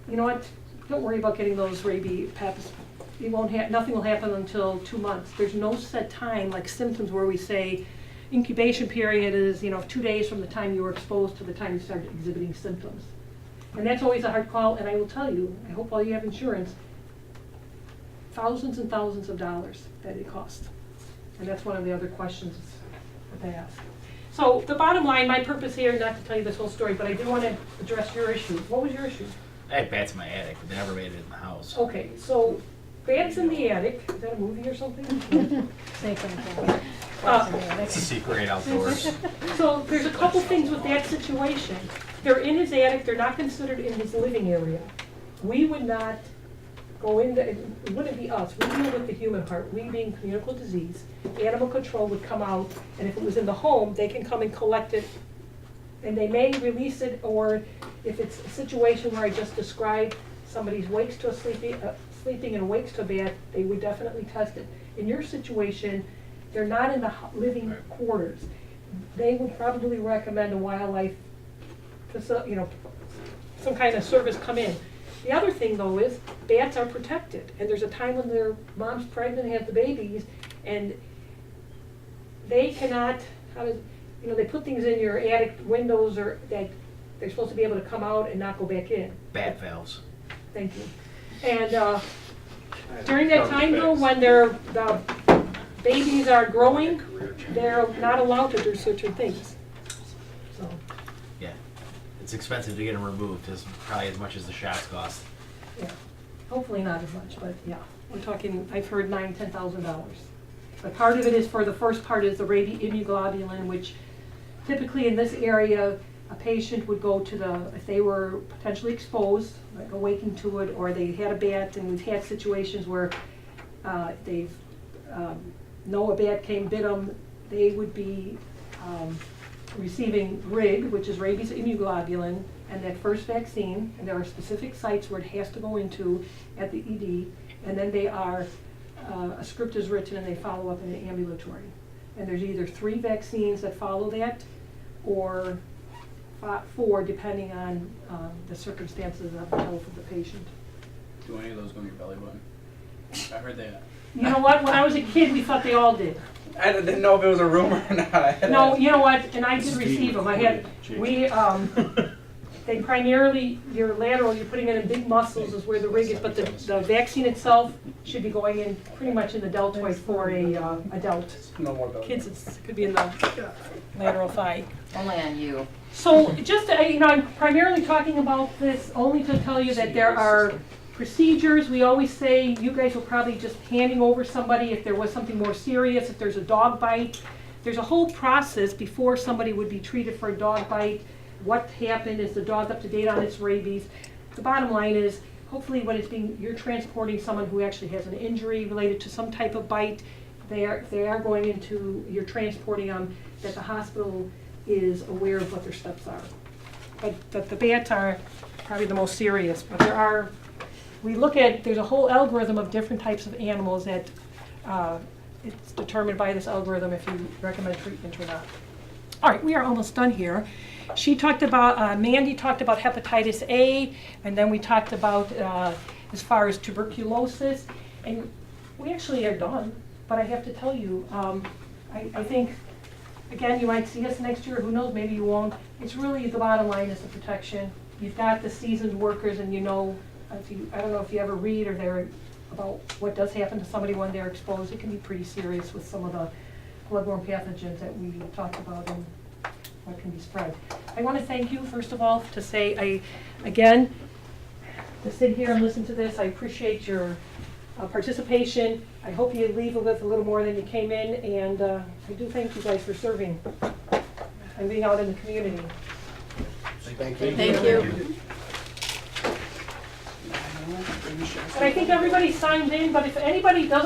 you know what, don't worry about getting those rabies PEPs. Nothing will happen until 2 months. There's no set time like symptoms where we say incubation period is 2 days from the time you were exposed to the time you started exhibiting symptoms. And that's always a hard call, and I will tell you, I hope all you have insurance, thousands and thousands of dollars that it costs. And that's one of the other questions that they ask. So the bottom line, my purpose here, not to tell you this whole story, but I do want to address your issue. What was your issue? I had bats in my attic, but they never made it in the house. Okay, so bats in the attic, is that a movie or something? Same thing. It's a secret right outdoors. So there's a couple things with that situation. They're in his attic, they're not considered in his living area. We would not go in, it wouldn't be us, we deal with the human part, we being communicable disease. Animal control would come out, and if it was in the home, they can come and collect it, and they may release it, or if it's a situation where I just described, somebody's wakes to a sleeping and awakes to a bat, they would definitely test it. In your situation, they're not in the living quarters. They would probably recommend a wildlife facility, some kind of service come in. The other thing though is bats are protected, and there's a time when their mom's pregnant and has the babies, and they cannot, they put things in your attic windows or that they're supposed to be able to come out and not go back in. Bat valves. Thank you. And during that time though, when the babies are growing, they're not allowed to do certain things. So. Yeah. It's expensive to get them removed, probably as much as the shots cost. Yeah, hopefully not as much, but yeah, we're talking, I've heard $9,000-$10,000. But part of it is, for the first part, is the rabies immunoglobulin, which typically in this area, a patient would go to if they were potentially exposed, like awaking to it, or they had a bat, and we've had situations where they've know a bat came, bit them, they would be receiving RIG, which is rabies immunoglobulin, and that first vaccine, and there are specific sites where it has to go into at the ED, and then they are, a script is written and they follow up in an ambulatory. And there's either 3 vaccines that follow that, or 4, depending on the circumstances of the health of the patient. Do any of those go in your belly button? I heard that. You know what, when I was a kid, we thought they all did. I didn't know if it was a rumor or not. No, you know what, and I did receive them. They primarily, your lateral, you're putting it in big muscles is where the rig is, but the vaccine itself should be going in pretty much in the deltoid for a adult. No more belly Kids, it could be in the lateral thigh. Only on you. So just, I'm primarily talking about this only to tell you that there are procedures. We always say you guys were probably just handing over somebody if there was something more serious, if there's a dog bite. There's a whole process before somebody would be treated for a dog bite. What happened? Is the dog up to date on its rabies? The bottom line is, hopefully when you're transporting someone who actually has an injury related to some type of bite, you're transporting them, that the hospital is aware of what their steps are. But the bats are probably the most serious, but there's a whole algorithm of different types of animals that it's determined by this algorithm if you recommend treatment or not. All right, we are almost done here. Mandy talked about hepatitis A, and then we talked about as far as tuberculosis, and we actually are done, but I have to tell you, I think, again, you might see us next year, who knows, maybe you won't. It's really, the bottom line is the protection. You've got the seasoned workers, and I don't know if you ever read or they're about what does happen to somebody when they're exposed. It can be pretty serious with some of the bloodborne pathogens that we talked about and what can be spread. I want to thank you, first of all, to say, again, to sit here and listen to this, I appreciate your participation. I hope you leave with a little more than you came in, and I do thank you guys for serving and being out in the community. Thank you. Thank you. And I think everybody signed in, but if anybody doesn't